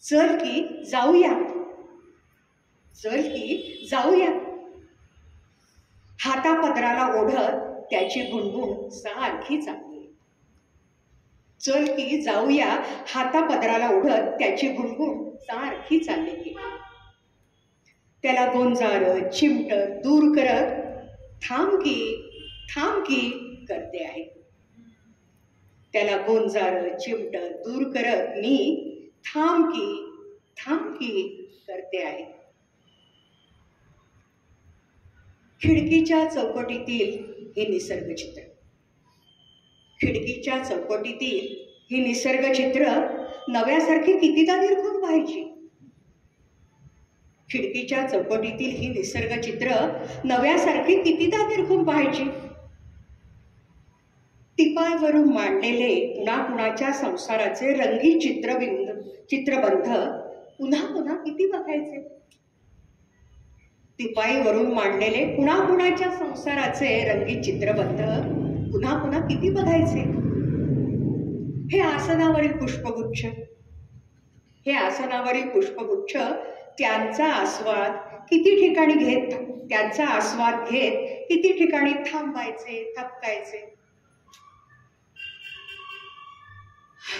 चल की जाऊया, चल की जाऊया. हातापदराला ओढत त्याची गुणगुण सारखी चालली. चल की जाऊया, हातापदराला ओढत त्याची गुणगुण सारखी चालली. त्याला गोंजार चिमट दूर करत थांब की करते आहे. त्याला गोंजार चिमट दूर करत मी थांब की करते आहे. खिडकीच्या चौकटीतील हे निसर्गचित्र, खिडकीच्या चौकटीतील ही निसर्गचित्र नव्यासारखी कितीदा निरखून पाहायची. खिडकीच्या चौकटीतील ही निसर्गचित्र नव्यासारखी कितीदा निरखून पाहायची. टिपायवरून मांडलेले कुणाकुणाच्या संसाराचे रंगीत चित्रबंध पुन्हा पुन्हा किती बघायचे. टिपाईवरून मांडलेले कुणाकुणाच्या संसाराचे रंगीत चित्रबंध पुन्हा पुन्हा किती बघायचे. हे आसनावरील पुष्पगुच्छ, हे आसनावरील पुष्पगुच्छ त्यांचा आस्वाद किती ठिकाणी घेत, त्यांचा आस्वाद घेत किती ठिकाणी थांबायचे, थपकायचे.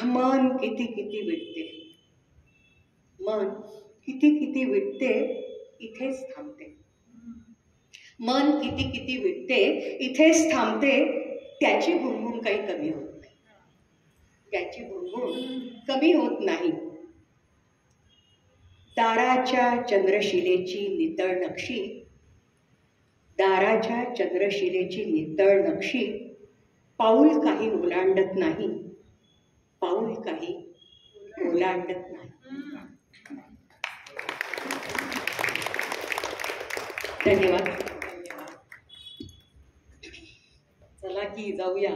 मन किती किती विटते, मन किती किती विटते, इथेच थांबते. मन किती किती विटते, इथेच थांबते. त्याची गुणगुण काही कमी होत नाही, त्याची गुणगुण कमी होत नाही. दाराच्या चंद्रशिलेची नितळ नक्षी, दाराच्या चंद्रशिलेची नितळ नक्षी पाऊल काही ओलांडत नाही, पाऊल काही ओलांडत नाही. धन्यवाद. चला की जाऊया.